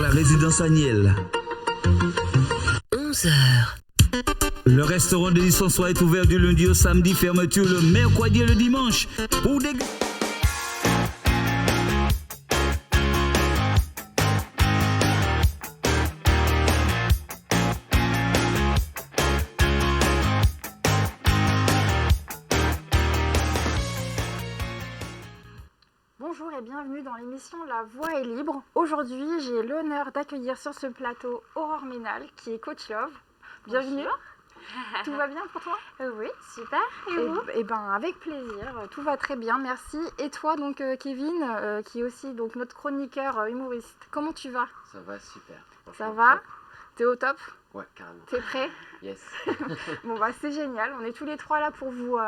la résidence Agnel. 11 heures. Le restaurant de Lisson-Soie est ouvert du lundi au samedi, fermeture le mercredi et le dimanche. Pour des... Bonjour et bienvenue dans l'émission La Voix est libre. Aujourd'hui, j'ai l'honneur d'accueillir sur ce plateau Aurore Ménal, qui est coach love. Bienvenue. Tout va bien pour toi? Oui, super. Et vous? Eh ben, avec plaisir. Tout va très bien, merci. Et toi, donc Kevin, qui est aussi donc notre chroniqueur humoriste. Comment tu vas? Ça va super. Ça va? T'es au top? Ouais, carrément. T'es prêt? Yes. Bon bah c'est génial, on est tous les trois là pour vous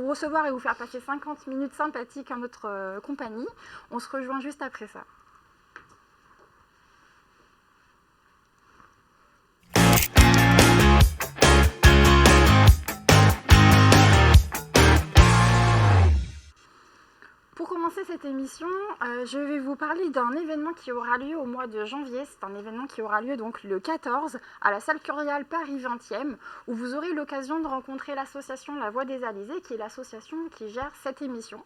recevoir et vous faire passer 50 minutes sympathiques à notre compagnie. On se rejoint juste après ça. Pour commencer cette émission, je vais vous parler d'un événement qui aura lieu au mois de janvier. C'est un événement qui aura lieu donc le 14 à la salle Curial Paris 20e, où vous aurez l'occasion de rencontrer l'association La Voix des Alizés, qui est l'association qui gère cette émission.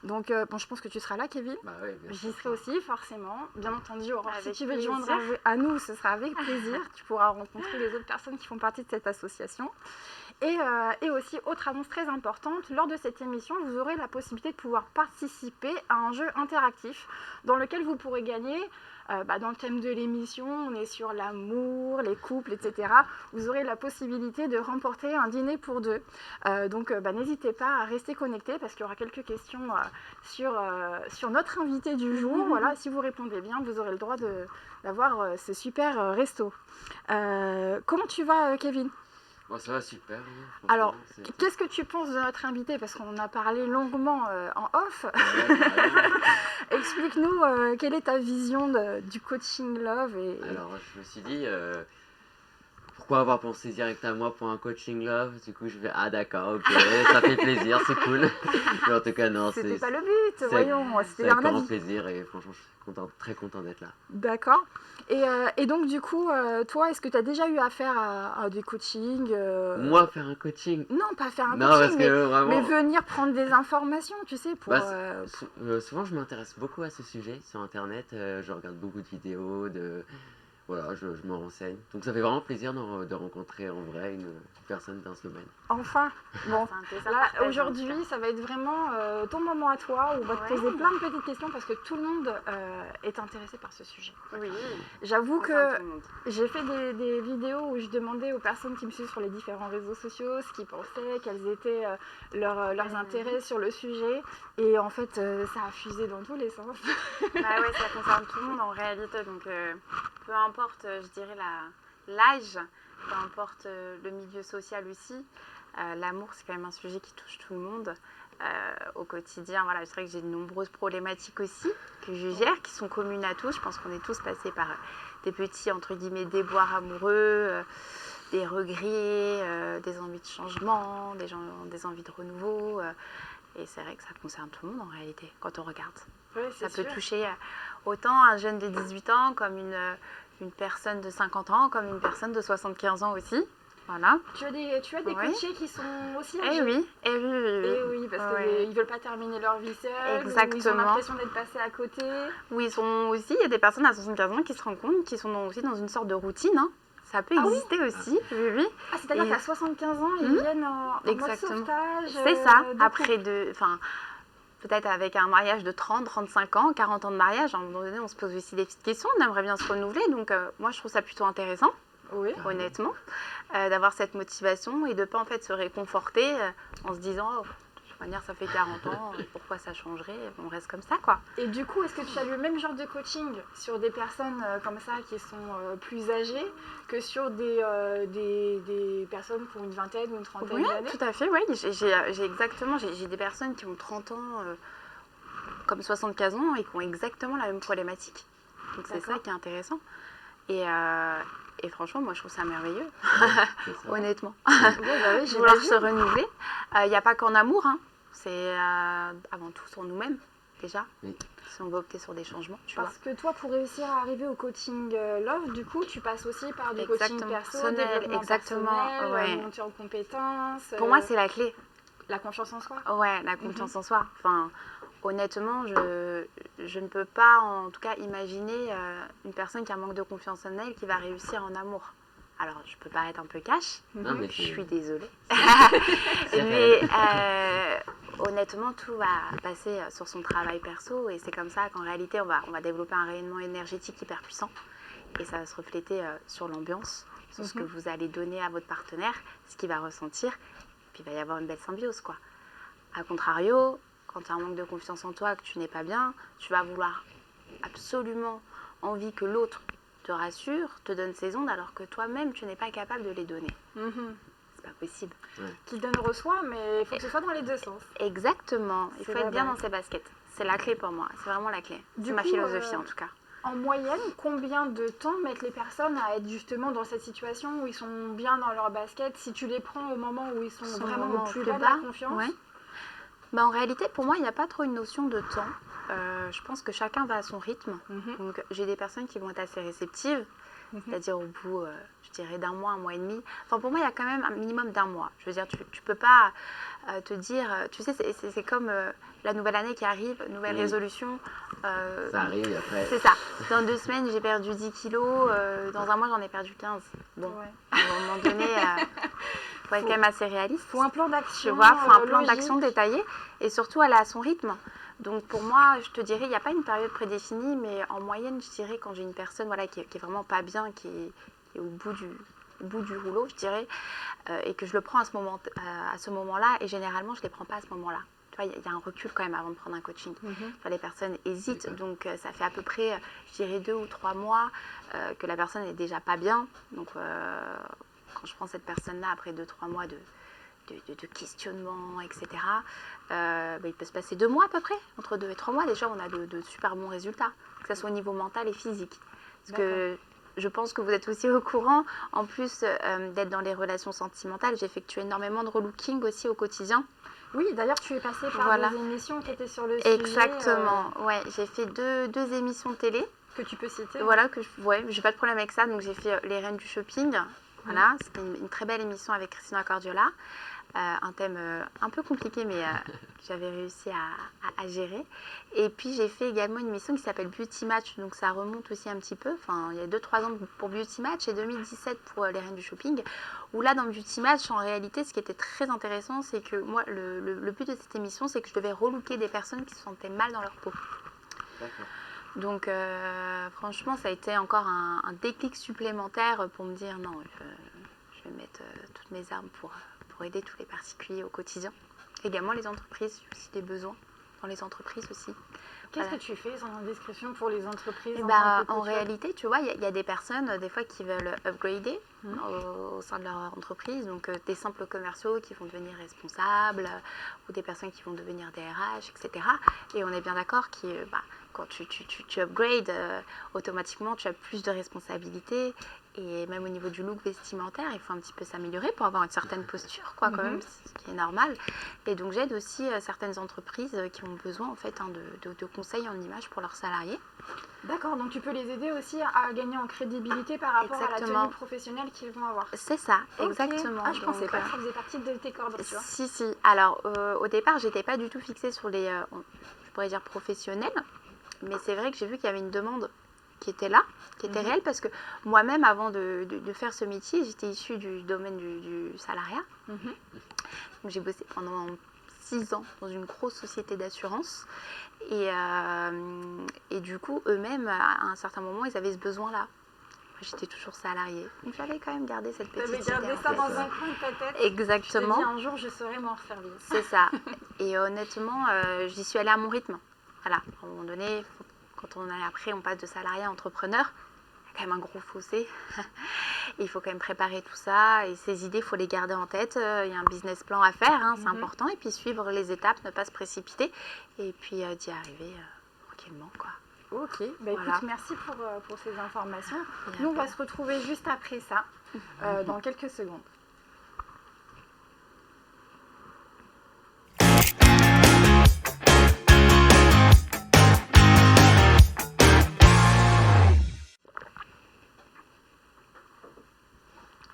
Donc bon, je pense que tu seras là, Kevin. Bah oui, bien sûr. J'y serai aussi, forcément. Bien entendu, Aurore, si Avec tu veux te plaisir. joindre à nous, ce sera avec plaisir. Tu pourras rencontrer les autres personnes qui font partie de cette association. Et aussi, autre annonce très importante, lors de cette émission, vous aurez la possibilité de pouvoir participer à un jeu interactif dans lequel vous pourrez gagner, dans le thème de l'émission, on est sur l'amour, les couples, etc. Vous aurez la possibilité de remporter un dîner pour deux. Donc n'hésitez pas à rester connectés parce qu'il y aura quelques questions sur notre invité du jour. Voilà, si vous répondez bien, vous aurez le droit d'avoir ce super resto. Comment tu vas, Kevin ? Bon, ça va super. Alors, qu'est-ce que tu penses de notre invité? Parce qu'on en a parlé longuement en off. Explique-nous quelle est ta vision du coaching love. Alors, je me suis dit, pourquoi avoir pensé direct à moi pour un coaching love? Du coup, je vais, ah d'accord, ok, ça fait plaisir, c'est cool. Mais en tout cas, non, c'était pas le but, voyons, c'était c'est un avec grand avis. plaisir et franchement, je suis très content d'être là. D'accord. Et donc, du coup, toi, est-ce que tu as déjà eu affaire à des coachings Moi, faire un coaching? Non, pas faire un Non, coaching, parce que vraiment... mais venir prendre des informations, tu sais, pour... souvent, je m'intéresse beaucoup à ce sujet sur Internet. Je regarde beaucoup de vidéos, voilà, je me renseigne. Donc, ça fait vraiment plaisir de rencontrer en vrai une personne dans ce domaine. Enfin, bon, là, partage, aujourd'hui, ça va être vraiment ton moment à toi, où on va te poser plein de petites questions parce que tout le monde est intéressé par ce sujet. Oui. J'avoue Enfin, que tout le monde. j'ai fait des vidéos où je demandais aux personnes qui me suivent sur les différents réseaux sociaux ce qu'ils pensaient, quels étaient leurs intérêts sur le sujet. Et en fait, ça a fusé dans tous les sens. Bah ouais, ça concerne tout le monde en réalité. Donc, peu importe, je dirais, l'âge, peu importe le milieu social aussi. L'amour, c'est quand même un sujet qui touche tout le monde au quotidien. Voilà, c'est vrai que j'ai de nombreuses problématiques aussi que je gère, qui sont communes à tous. Je pense qu'on est tous passés par des petits, entre guillemets, déboires amoureux, des regrets, des envies de changement, des envies de renouveau. Et c'est vrai que ça concerne tout le monde en réalité, quand on regarde. Ouais, Ça c'est peut sûr. toucher autant un jeune de 18 ans comme une personne de 50 ans, comme une personne de 75 ans aussi. Voilà. Tu as des Oui. coachés qui sont aussi Eh âgés. oui, Eh oui, parce Ouais. qu'ils ne veulent pas terminer leur vie seuls, ou ils ont Exactement. l'impression d'être passés à côté. Oui, il y a des personnes à 75 ans qui se rendent compte qu'ils sont aussi dans une sorte de routine. Hein. Ça peut Ah oui exister aussi, oui. Ah, c'est-à-dire Et- qu'à 75 ans, ils viennent en mode Exactement. sauvetage. C'est ça, de après peut-être avec un mariage de 30, 35 ans, 40 ans de mariage, à un moment donné, on se pose aussi des petites questions, on aimerait bien se renouveler. Donc, moi, je trouve ça plutôt intéressant, Oui. honnêtement, d'avoir cette motivation et de ne pas en fait se réconforter en se disant, oh, de toute manière, ça fait 40 ans, pourquoi ça changerait? On reste comme ça, quoi. Et du coup, est-ce que tu as eu le même genre de coaching sur des personnes comme ça qui sont plus âgées que sur des personnes pour une vingtaine ou une trentaine Oui, d'années? tout à fait, oui. J'ai des personnes qui ont 30 ans, comme 75 ans, et qui ont exactement la même problématique. Donc c'est ça D'accord. qui est intéressant. Et franchement, moi, je trouve ça merveilleux, C'est ça. honnêtement. Ouais, bah oui, Vouloir j'imagine. se renouveler. Il n'y a pas qu'en amour, hein. C'est avant tout sur nous-mêmes, déjà. Oui. si on veut opter sur des changements, tu vois. Parce que toi, pour réussir à arriver au coaching Love, du coup, tu passes aussi par du coaching perso, personnel, développement exactement, personnel, ouais. montée en compétences. Pour moi, c'est la clé. La confiance en soi. Ouais, la confiance en soi. Enfin, honnêtement, je ne peux pas, en tout cas, imaginer une personne qui a un manque de confiance en elle qui va réussir en amour. Alors, je peux paraître un peu cash, Non, mais je suis désolée. C'est Mais honnêtement, tout va passer sur son travail perso et c'est comme ça qu'en réalité, on va développer un rayonnement énergétique hyper puissant et ça va se refléter sur l'ambiance, sur ce que vous allez donner à votre partenaire, ce qu'il va ressentir, puis il va y avoir une belle symbiose, quoi. A contrario, quand tu as un manque de confiance en toi, que tu n'es pas bien, tu vas vouloir absolument envie que l'autre te rassure, te donne ses ondes, alors que toi-même, tu n'es pas capable de les donner. C'est pas possible. Qui donne reçoit, mais il faut que ce soit dans les deux sens. Exactement. Il faut C'est la être bien base. dans ses baskets. C'est la clé pour moi. C'est vraiment la clé. Du C'est ma coup, philosophie, en tout cas. En moyenne, combien de temps mettent les personnes à être justement dans cette situation où ils sont bien dans leur basket, si tu les prends au moment où ils sont vraiment au plus bas de la confiance? Ouais. Bah, en réalité, pour moi, il n'y a pas trop une notion de temps. Je pense que chacun va à son rythme. Donc, j'ai des personnes qui vont être assez réceptives, c'est-à-dire au bout, je dirais, d'un mois, un mois et demi. Enfin, pour moi, il y a quand même un minimum d'un mois. Je veux dire, tu peux pas te dire... Tu sais, c'est comme la nouvelle année qui arrive, nouvelle résolution. Ça arrive et après. C'est ça. Dans 2 semaines, j'ai perdu 10 kilos. Dans un mois, j'en ai perdu 15. Bon, à un moment donné... faut être quand même assez réaliste. Faut un plan d'action. Tu vois, faut un plan logique. d'action détaillé et surtout aller à son rythme. Donc pour moi, je te dirais, il n'y a pas une période prédéfinie, mais en moyenne, je dirais, quand j'ai une personne voilà, qui est vraiment pas bien, qui est au bout du rouleau, je dirais, et que je le prends à ce moment-là, et généralement, je ne les prends pas à ce moment-là. Tu vois, il y a un recul quand même avant de prendre un coaching. Enfin, les personnes hésitent, donc ça fait à peu près, je dirais, 2 ou 3 mois que la personne est déjà pas bien. Donc quand je prends cette personne-là, après 2-3 mois de questionnement, etc., il peut se passer 2 mois à peu près. Entre 2 et 3 mois, déjà, on a de super bons résultats, que ce soit au niveau mental et physique. Parce que je pense que vous êtes aussi au courant, en plus d'être dans les relations sentimentales, j'effectue énormément de relooking aussi au quotidien. Oui, d'ailleurs, tu es passée par des émissions qui étaient sur le sujet. Exactement, ouais, j'ai fait deux émissions télé. Que tu peux citer. Voilà, j'ai pas de problème avec ça. Donc j'ai fait Les Reines du Shopping. Voilà, c'était une très belle émission avec Christina Cordiola. Un thème un peu compliqué, mais j'avais réussi à gérer. Et puis j'ai fait également une émission qui s'appelle Beauty Match, donc ça remonte aussi un petit peu. Enfin, il y a 2-3 ans pour Beauty Match et 2017 pour Les Reines du Shopping. Où là, dans Beauty Match, en réalité, ce qui était très intéressant, c'est que moi, le but de cette émission, c'est que je devais relooker des personnes qui se sentaient mal dans leur peau. D'accord. Donc franchement, ça a été encore un déclic supplémentaire pour me dire non, je vais mettre toutes mes armes pour aider tous les particuliers au quotidien. Également les entreprises, aussi des besoins dans les entreprises aussi. Qu'est-ce que tu fais sans indiscrétion pour les entreprises? En réalité, tu vois, il y a des personnes des fois qui veulent upgrader au sein de leur entreprise, donc des simples commerciaux qui vont devenir responsables ou des personnes qui vont devenir DRH, etc. Et on est bien d'accord que quand tu upgrades, automatiquement tu as plus de responsabilités. Et même au niveau du look vestimentaire, il faut un petit peu s'améliorer pour avoir une certaine posture, quoi, quand même, ce qui est normal. Et donc j'aide aussi certaines entreprises qui ont besoin en fait de conseils en image pour leurs salariés. D'accord, donc tu peux les aider aussi à gagner en crédibilité par rapport à la tenue professionnelle qu'ils vont avoir. C'est ça, exactement. Ah, je pensais pas que ça faisait partie de tes cordes, tu vois. Si. Alors au départ, j'étais pas du tout fixée sur les, je pourrais dire professionnels, mais c'est vrai que j'ai vu qu'il y avait une demande qui était là, qui était réelle, parce que moi-même, avant de faire ce métier, j'étais issue du domaine du salariat. Donc j'ai bossé pendant 6 ans dans une grosse société d'assurance. Et du coup, eux-mêmes, à un certain moment, ils avaient ce besoin-là. J'étais toujours salariée. Donc j'avais quand même gardé cette petite idée. Gardé ça dans un coin de ta tête. Exactement. Je te dis, un jour, je saurai m'en servir. C'est ça. Et honnêtement, j'y suis allée à mon rythme. Voilà, à un moment donné, quand on passe de salarié à entrepreneur, il y a quand même un gros fossé. Il faut quand même préparer tout ça. Et ces idées, il faut les garder en tête. Il y a un business plan à faire, c'est important. Et puis suivre les étapes, ne pas se précipiter. Et puis d'y arriver tranquillement, quoi. Ok, écoute, merci pour ces informations. Nous, on va se retrouver juste après ça, dans quelques secondes.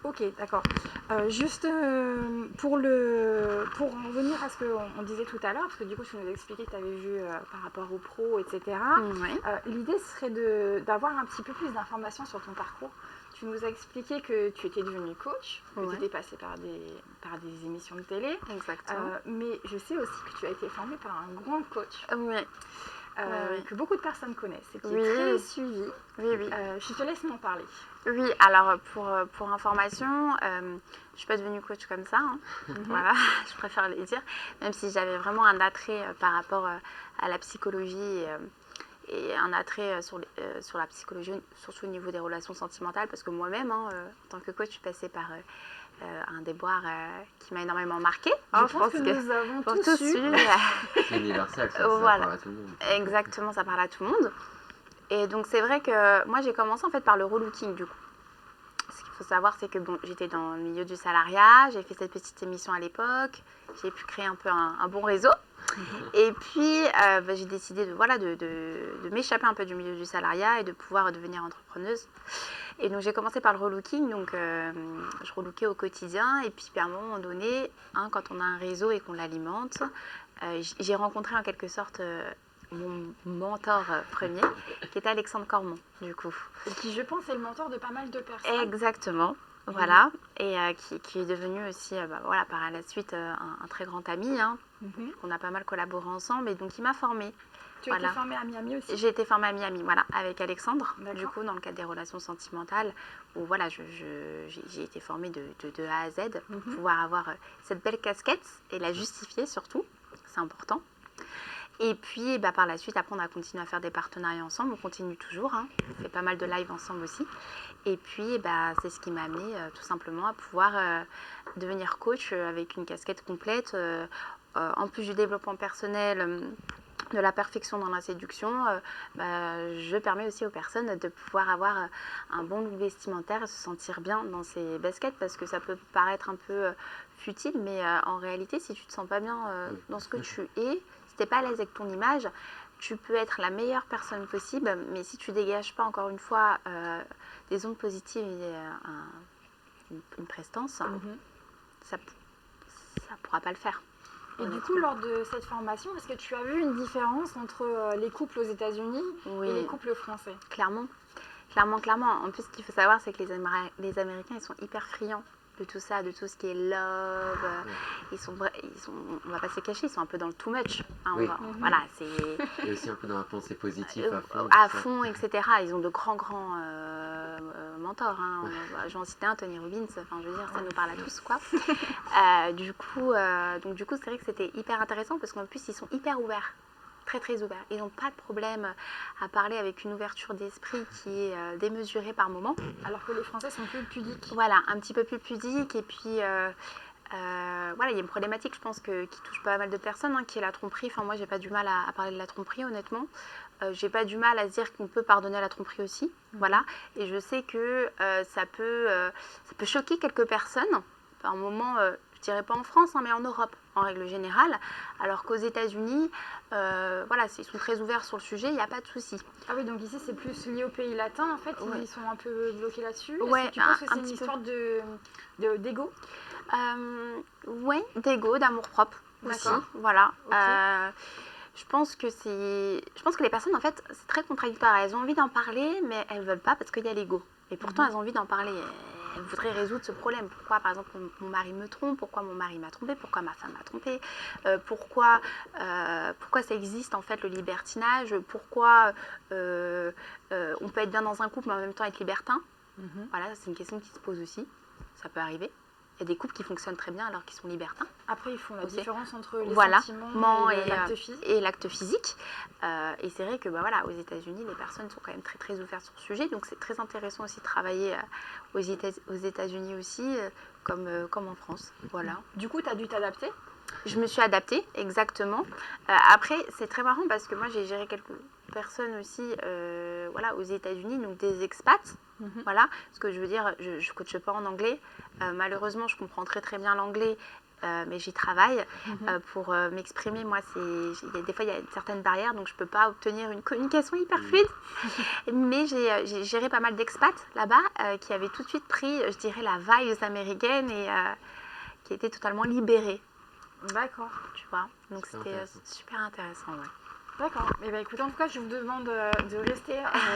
Ok, d'accord. Juste pour en revenir à ce qu'on disait tout à l'heure, parce que du coup tu nous expliquais que tu avais vu par rapport aux pros, etc. Oui. L'idée serait d'avoir un petit peu plus d'informations sur ton parcours. Tu nous as expliqué que tu étais devenue coach, que tu étais passée par des émissions de télé. Exactement. Mais je sais aussi que tu as été formée par un grand coach. Oui. Que beaucoup de personnes connaissent et qui Oui. est très suivi. Oui. Je te laisse m'en parler. Oui, alors pour information, je ne suis pas devenue coach comme ça. Hein. Voilà, je préfère le dire. Même si j'avais vraiment un attrait par rapport à la psychologie et un attrait sur la psychologie, surtout au niveau des relations sentimentales. Parce que moi-même, en tant que coach, je suis passée par un déboire qui m'a énormément marquée. Je pense que nous avons tous eu. C'est universel, ça Voilà. parle à tout le monde. Exactement, ça parle à tout le monde. Et donc c'est vrai que moi j'ai commencé en fait par le relooking du coup. Ce qu'il faut savoir c'est que bon, j'étais dans le milieu du salariat, j'ai fait cette petite émission à l'époque, j'ai pu créer un peu un bon réseau. Et puis j'ai décidé de m'échapper un peu du milieu du salariat et de pouvoir devenir entrepreneuse. Et donc j'ai commencé par le relooking, donc je relookais au quotidien et puis à un moment donné, quand on a un réseau et qu'on l'alimente, j'ai rencontré en quelque sorte mon mentor premier, qui était Alexandre Cormon, du coup. Et qui, je pense, est le mentor de pas mal de personnes. Exactement, voilà. Et qui est devenu aussi, par la suite, un très grand ami. On a pas mal collaboré ensemble et donc il m'a formée. Tu as été formée à Miami aussi? J'ai été formée à Miami, voilà, avec Alexandre, du coup, dans le cadre des relations sentimentales, où voilà, j'ai été formée de A à Z pour pouvoir avoir cette belle casquette et la justifier surtout, c'est important. Et puis par la suite, après on a continué à faire des partenariats ensemble, on continue toujours, on fait pas mal de live ensemble aussi. Et puis c'est ce qui m'a amené tout simplement à pouvoir devenir coach avec une casquette complète, en plus du développement personnel, de la perfection dans la séduction, je permets aussi aux personnes de pouvoir avoir un bon look vestimentaire et se sentir bien dans ses baskets, parce que ça peut paraître un peu futile, mais en réalité, si tu te sens pas bien dans ce que tu es, si tu n'es pas à l'aise avec ton image, tu peux être la meilleure personne possible, mais si tu dégages pas, encore une fois, des ondes positives et une prestance, ça ne pourra pas le faire. Et du coup, lors de cette formation, est-ce que tu as vu une différence entre les couples aux États-Unis et les couples français? Clairement. En plus, ce qu'il faut savoir, c'est que les Américains, ils sont hyper friands de tout ça, de tout ce qui est love. On va pas se cacher, ils sont un peu dans le too much. Voilà, c'est. Et aussi un peu dans la pensée positive à fond. À fond, etc. Ils ont de grands mentors. Je vais en citer un, Tony Robbins. Enfin, je veux dire, ça nous parle à tous, quoi. Du coup, c'est vrai que c'était hyper intéressant parce qu'en plus, ils sont hyper ouverts. Très très ouverts. Ils n'ont pas de problème à parler avec une ouverture d'esprit qui est démesurée par moment. Alors que les Français sont plus pudiques. Voilà, un petit peu plus pudiques. Et puis, il y a une problématique, je pense, qui touche pas mal de personnes, qui est la tromperie. Enfin, moi, j'ai pas du mal à parler de la tromperie, honnêtement. J'ai pas du mal à se dire qu'on peut pardonner la tromperie aussi. Voilà. Et je sais que ça peut choquer quelques personnes. Par un moment, je dirais pas en France, mais en Europe, en règle générale. Alors qu'aux États-Unis, ils sont très ouverts sur le sujet, il n'y a pas de souci. Ah oui, donc ici, c'est plus lié aux pays latins, en fait, ils sont un peu bloqués là-dessus. Ouais, est-ce que tu penses que c'est une histoire d'ego? Oui, d'ego, d'amour-propre aussi. Voilà. Okay. Je pense que les personnes, en fait, c'est très contradictoire. Elles ont envie d'en parler, mais elles ne veulent pas parce qu'il y a l'ego. Et pourtant, elles ont envie d'en parler. Elles voudraient résoudre ce problème. Pourquoi, par exemple, mon mari me trompe? Pourquoi mon mari m'a trompé? Pourquoi ma femme m'a trompé? Pourquoi ça existe, en fait, le libertinage? Pourquoi on peut être bien dans un couple, mais en même temps être libertin? Voilà, c'est une question qui se pose aussi. Ça peut arriver. Il y a des couples qui fonctionnent très bien alors qu'ils sont libertins. Après, ils font la différence entre les sentiments et l'acte physique. Et c'est vrai que aux États-Unis, les personnes sont quand même très très ouvertes sur ce sujet. Donc c'est très intéressant aussi de travailler aux États-Unis aussi, comme en France. Voilà. Du coup, tu as dû t'adapter? Je me suis adaptée, exactement. Après, c'est très marrant parce que moi, j'ai géré quelques personnes aussi aux États-Unis, donc des expats. Voilà, ce que je veux dire, je ne coache pas en anglais. Malheureusement, je comprends très très bien l'anglais, mais j'y travaille pour m'exprimer. Moi, des fois, il y a certaines barrières, donc je ne peux pas obtenir une communication hyper fluide. Mais j'ai géré pas mal d'expats là-bas qui avaient tout de suite pris, je dirais, la vibes américaine et qui étaient totalement libérés. D'accord. Tu vois, donc c'était super intéressant. Ouais. D'accord. Eh bien, écoutez, en tout cas, je vous demande de rester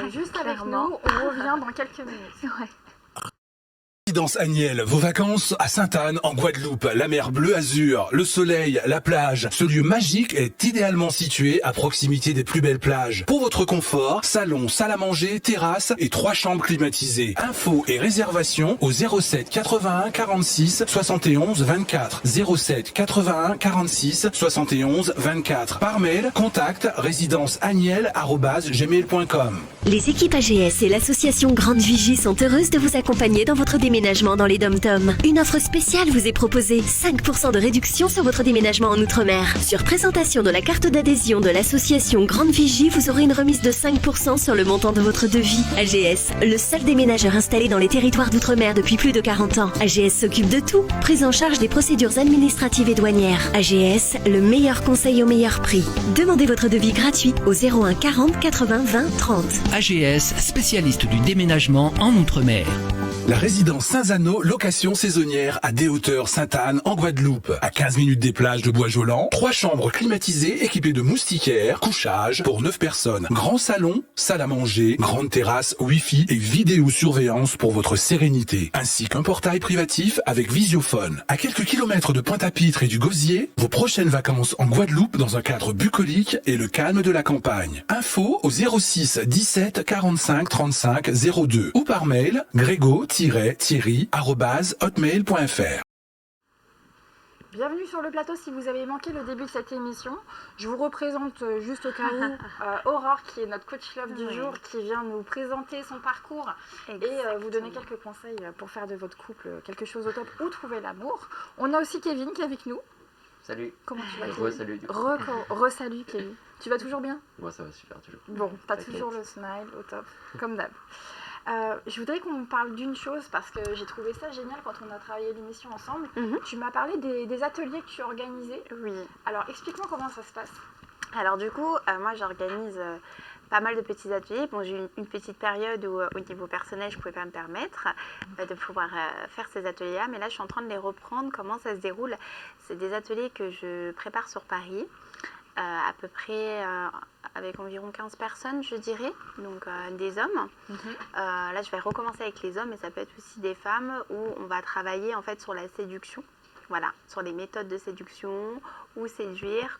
juste avec Clairement. nous. On revient dans quelques minutes. Ouais. Résidence Agnelle, vos vacances à Sainte-Anne en Guadeloupe, la mer bleu azur, le soleil, la plage. Ce lieu magique est idéalement situé à proximité des plus belles plages. Pour votre confort, salon, salle à manger, terrasse et 3 chambres climatisées. Infos et réservations au 07 81 46 71 24. 07 81 46 71 24. Par mail, contact résidenceagnelle@gmail.com. Les équipes AGS et l'association Grande Vigie sont heureuses de vous accompagner dans votre déménagement dans les Dom-Tom. Une offre spéciale vous est proposée. 5% de réduction sur votre déménagement en Outre-mer. Sur présentation de la carte d'adhésion de l'association Grande Vigie, vous aurez une remise de 5% sur le montant de votre devis. AGS, le seul déménageur installé dans les territoires d'Outre-mer depuis plus de 40 ans. AGS s'occupe de tout. Prise en charge des procédures administratives et douanières. AGS, le meilleur conseil au meilleur prix. Demandez votre devis gratuit au 01 40 80 20 30. AGS, spécialiste du déménagement en Outre-mer. La résidence Saint-Zano, location saisonnière à des hauteurs Sainte-Anne en Guadeloupe. À 15 minutes des plages de Bois-Jolant, 3 chambres climatisées équipées de moustiquaires, couchage pour 9 personnes. Grand salon, salle à manger, grande terrasse, wifi et vidéosurveillance pour votre sérénité. Ainsi qu'un portail privatif avec visiophone. À quelques kilomètres de Pointe-à-Pitre et du Gosier, vos prochaines vacances en Guadeloupe dans un cadre bucolique et le calme de la campagne. Info au 06 17 45 35 02 ou par mail grégo-thierry@hotmail.fr. Bienvenue sur le plateau. Si vous avez manqué le début de cette émission, je vous représente juste au cas où Aurore, qui est notre coach love du jour, qui vient nous présenter son parcours et vous donner quelques conseils pour faire de votre couple quelque chose au top ou trouver l'amour. On a aussi Kevin qui est avec nous. Salut. Comment tu vas, Kevin? Re-salut du coup. Re-salut Kevin. Tu vas toujours bien? Moi ça va super toujours. Bon, t'as T'inquiète. toujours le smile au top, comme d'hab. Je voudrais qu'on parle d'une chose parce que j'ai trouvé ça génial quand on a travaillé l'émission ensemble. Tu m'as parlé des ateliers que tu organisais. Oui. Alors explique-moi comment ça se passe. Alors du coup, moi j'organise pas mal de petits ateliers. Bon, j'ai eu une petite période où au niveau personnel, je ne pouvais pas me permettre de pouvoir faire ces ateliers-là. Mais là, je suis en train de les reprendre. Comment ça se déroule? C'est des ateliers que je prépare sur Paris. À peu près avec environ 15 personnes, je dirais, donc des hommes. Là, je vais recommencer avec les hommes, mais ça peut être aussi des femmes où on va travailler en fait sur la séduction. Voilà, sur les méthodes de séduction, où séduire,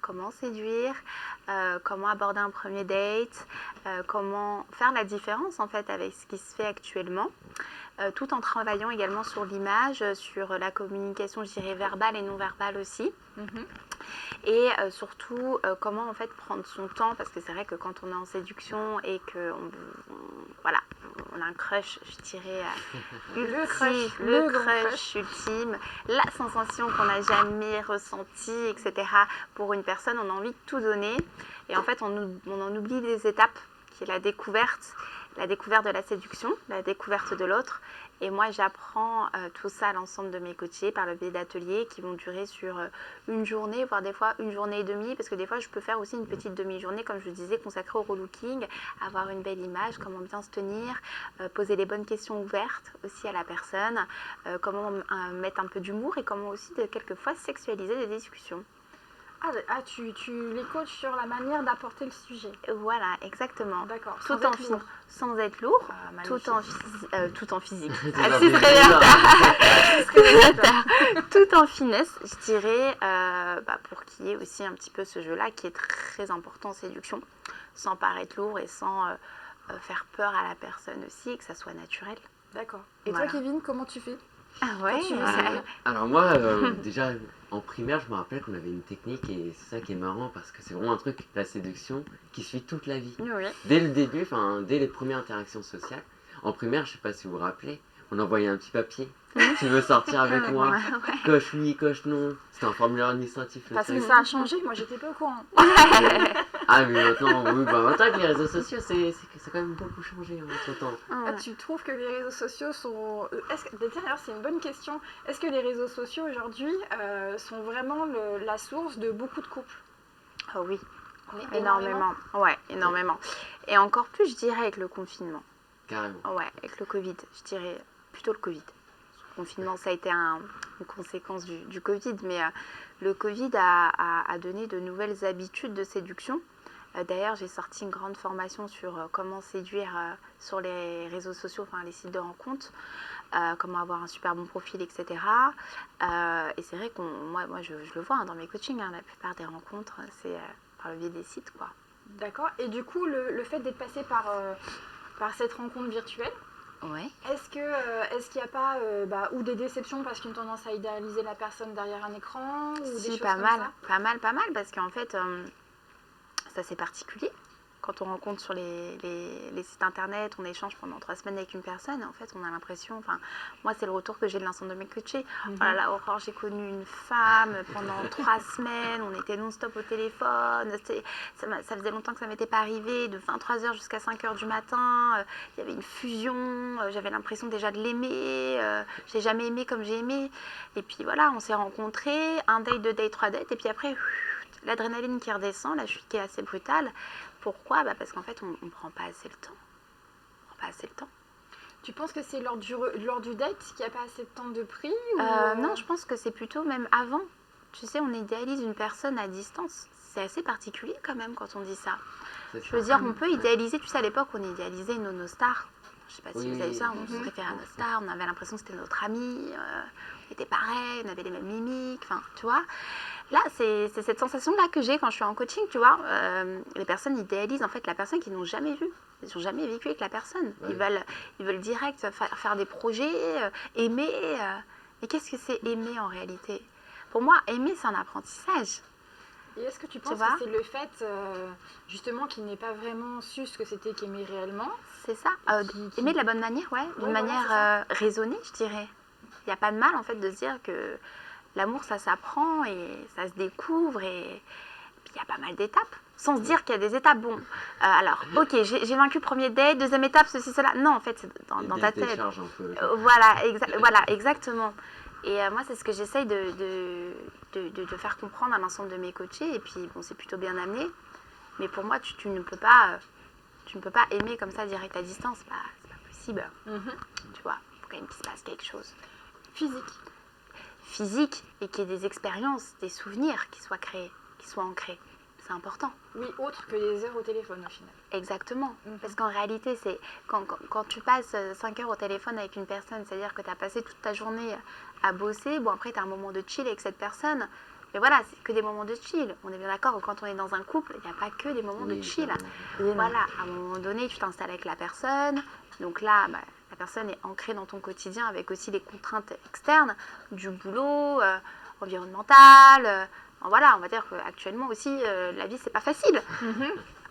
comment aborder un premier date, comment faire la différence en fait avec ce qui se fait actuellement, tout en travaillant également sur l'image, sur la communication, je dirais verbale et non verbale aussi. Et surtout comment en fait prendre son temps, parce que c'est vrai que quand on est en séduction et qu'on on a un crush, je dirais Le crush ultime, la sensation qu'on n'a jamais ressentie, etc. Pour une personne, on a envie de tout donner et en fait on en oublie des étapes, qui est la découverte de la séduction, la découverte de l'autre. Et moi, j'apprends tout ça à l'ensemble de mes coachés par le biais d'ateliers qui vont durer sur une journée, voire des fois une journée et demie, parce que des fois, je peux faire aussi une petite demi-journée, comme je le disais, consacrée au relooking, avoir une belle image, comment bien se tenir, poser les bonnes questions ouvertes aussi à la personne, comment mettre un peu d'humour et comment aussi, quelquefois, sexualiser des discussions. Tu les coaches sur la manière d'apporter le sujet. Voilà, exactement. D'accord. Sans être lourd, tout en physique. Tout en finesse, je dirais, pour qu'il y ait aussi un petit peu ce jeu-là qui est très important en séduction, sans paraître lourd et sans faire peur à la personne aussi, que ça soit naturel. D'accord. Et voilà. Toi, Kevin, comment tu fais? Alors moi, déjà en primaire, je me rappelle qu'on avait une technique et c'est ça qui est marrant parce que c'est vraiment un truc, la séduction, qui suit toute la vie. Oui. Dès le début, dès les premières interactions sociales, en primaire, je sais pas si vous vous rappelez, on envoyait un petit papier. Tu veux sortir avec moi? Coche oui, coche non. C'était un formulaire administratif. Parce que ça a changé, moi j'étais pas au courant. Ah mais maintenant, oui, maintenant avec les réseaux sociaux, c'est quand même beaucoup changé entre temps. Ah, tu trouves que les réseaux sociaux sont... D'ailleurs, c'est une bonne question. Est-ce que les réseaux sociaux aujourd'hui sont vraiment la source de beaucoup de couples? Ah oui, Mais énormément. Ouais, énormément. Et encore plus, je dirais, avec le confinement. Carrément. Ouais, avec le Covid, je dirais plutôt le Covid. Le confinement, ça a été une conséquence du Covid, mais le Covid a donné de nouvelles habitudes de séduction. D'ailleurs, j'ai sorti une grande formation sur comment séduire sur les réseaux sociaux, enfin les sites de rencontres, comment avoir un super bon profil, etc. Et c'est vrai que moi je le vois dans mes coachings, la plupart des rencontres, c'est par le biais des sites, quoi. D'accord. Et du coup, le fait d'être passé par cette rencontre virtuelle, Ouais. est-ce qu'il n'y a pas ou des déceptions parce qu'une tendance à idéaliser la personne derrière un écran ou des Si, choses pas comme mal, ça? pas mal, parce qu'en fait, ça c'est particulier. Quand on rencontre sur les sites internet, on échange pendant 3 semaines avec une personne, et en fait, on a l'impression, enfin, moi, c'est le retour que j'ai de l'ensemble de mes coachés. Oh là là, Aurore, j'ai connu une femme pendant 3 semaines, on était non-stop au téléphone, ça faisait longtemps que ça m'était pas arrivé, de 23h jusqu'à 5h du matin, il y avait une fusion, j'avais l'impression déjà de l'aimer, je l'ai jamais aimé comme j'ai aimé. Et puis voilà, on s'est rencontrés, un date, 2 dates, 3 dates, et puis après, l'adrénaline qui redescend, la chute qui est assez brutale. Pourquoi? Parce qu'en fait, on ne prend pas assez le temps. On prend pas assez le temps. Tu penses que c'est lors du date qu'il n'y a pas assez de temps de prix ou Non, je pense que c'est plutôt même avant. Tu sais, on idéalise une personne à distance. C'est assez particulier quand même quand on dit ça. Je veux dire, on peut idéaliser, tu sais, à l'époque, on idéalisait nos stars. Je sais pas si vous avez ça, on se référait à nos stars, on avait l'impression que c'était notre ami, on était pareil, on avait les mêmes mimiques, enfin, tu vois. Là, c'est cette sensation-là que j'ai quand je suis en coaching, tu vois. Les personnes idéalisent en fait la personne qu'ils n'ont jamais vue. Ils n'ont jamais vécu avec la personne. Ouais. Ils veulent direct faire des projets, aimer. Mais qu'est-ce que c'est aimer en réalité? Pour moi, aimer, c'est un apprentissage. Et est-ce que tu penses vois que c'est le fait justement qu'il n'ait pas vraiment su ce que c'était qu'aimer réellement? C'est ça. Aimer de la bonne manière, ouais. D'une voilà, manière raisonnée, je dirais. Il n'y a pas de mal en fait de se dire que l'amour, ça s'apprend et ça se découvre et puis il y a pas mal d'étapes. Sans se dire qu'il y a des étapes. Bon, alors, ok, j'ai vaincu premier date, deuxième étape, ceci, cela. Non, en fait, c'est dans ta tête. Décharge un peu. Voilà, exactement. Et moi, c'est ce que j'essaye de faire comprendre à l'ensemble de mes coachés. Et puis, bon, c'est plutôt bien amené. Mais pour moi, tu ne peux pas aimer comme ça direct à distance. C'est pas possible. Tu vois, il faut quand même qu'il se passe quelque chose. Physique et qu'il y ait des expériences, des souvenirs qui soient créés, qui soient ancrés. C'est important. Oui, autre que les heures au téléphone au final. Exactement. Parce qu'en réalité, c'est quand tu passes 5 heures au téléphone avec une personne, c'est-à-dire que tu as passé toute ta journée à bosser, bon après tu as un moment de chill avec cette personne, mais voilà, c'est que des moments de chill. On est bien d'accord que quand on est dans un couple, il n'y a pas que des moments de chill. Voilà, à un moment donné, tu t'installes avec la personne, donc là, la personne est ancrée dans ton quotidien avec aussi les contraintes externes, du boulot, environnemental. Voilà, on va dire qu'actuellement aussi, la vie, c'est pas facile.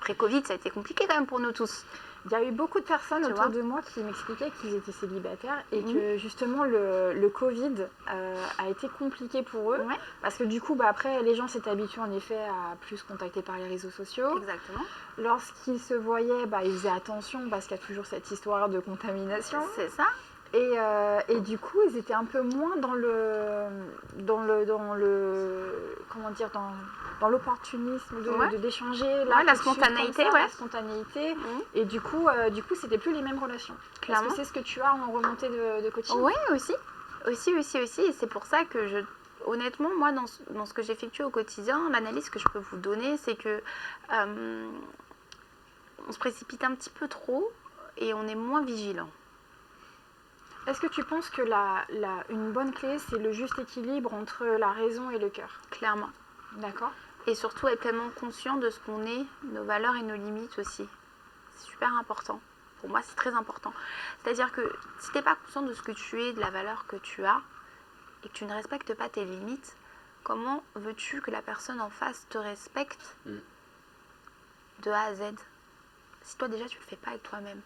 Après Covid, ça a été compliqué quand même pour nous tous. Il y a eu beaucoup de personnes autour de moi qui m'expliquaient qu'ils étaient célibataires et que justement le Covid a été compliqué pour eux. Ouais. Parce que du coup, après, les gens s'étaient habitués en effet à plus se contacter par les réseaux sociaux. Exactement. Lorsqu'ils se voyaient, ils faisaient attention parce qu'il y a toujours cette histoire de contamination. C'est ça. Et du coup, ils étaient un peu moins dans l'opportunisme d'échanger, la spontanéité, la spontanéité. Et du coup, c'était plus les mêmes relations. Clairement. Est-ce que c'est ce que tu as en remontée de coaching? Oui, aussi. Et c'est pour ça que honnêtement, moi, dans ce que j'effectue au quotidien, l'analyse que je peux vous donner, c'est que on se précipite un petit peu trop et on est moins vigilant. Est-ce que tu penses que une bonne clé, c'est le juste équilibre entre la raison et le cœur? Clairement. D'accord. Et surtout être pleinement conscient de ce qu'on est, nos valeurs et nos limites aussi. C'est super important. Pour moi, c'est très important. C'est-à-dire que si tu n'es pas conscient de ce que tu es, de la valeur que tu as, et que tu ne respectes pas tes limites, comment veux-tu que la personne en face te respecte de A à Z? Si toi déjà tu ne le fais pas avec toi-même.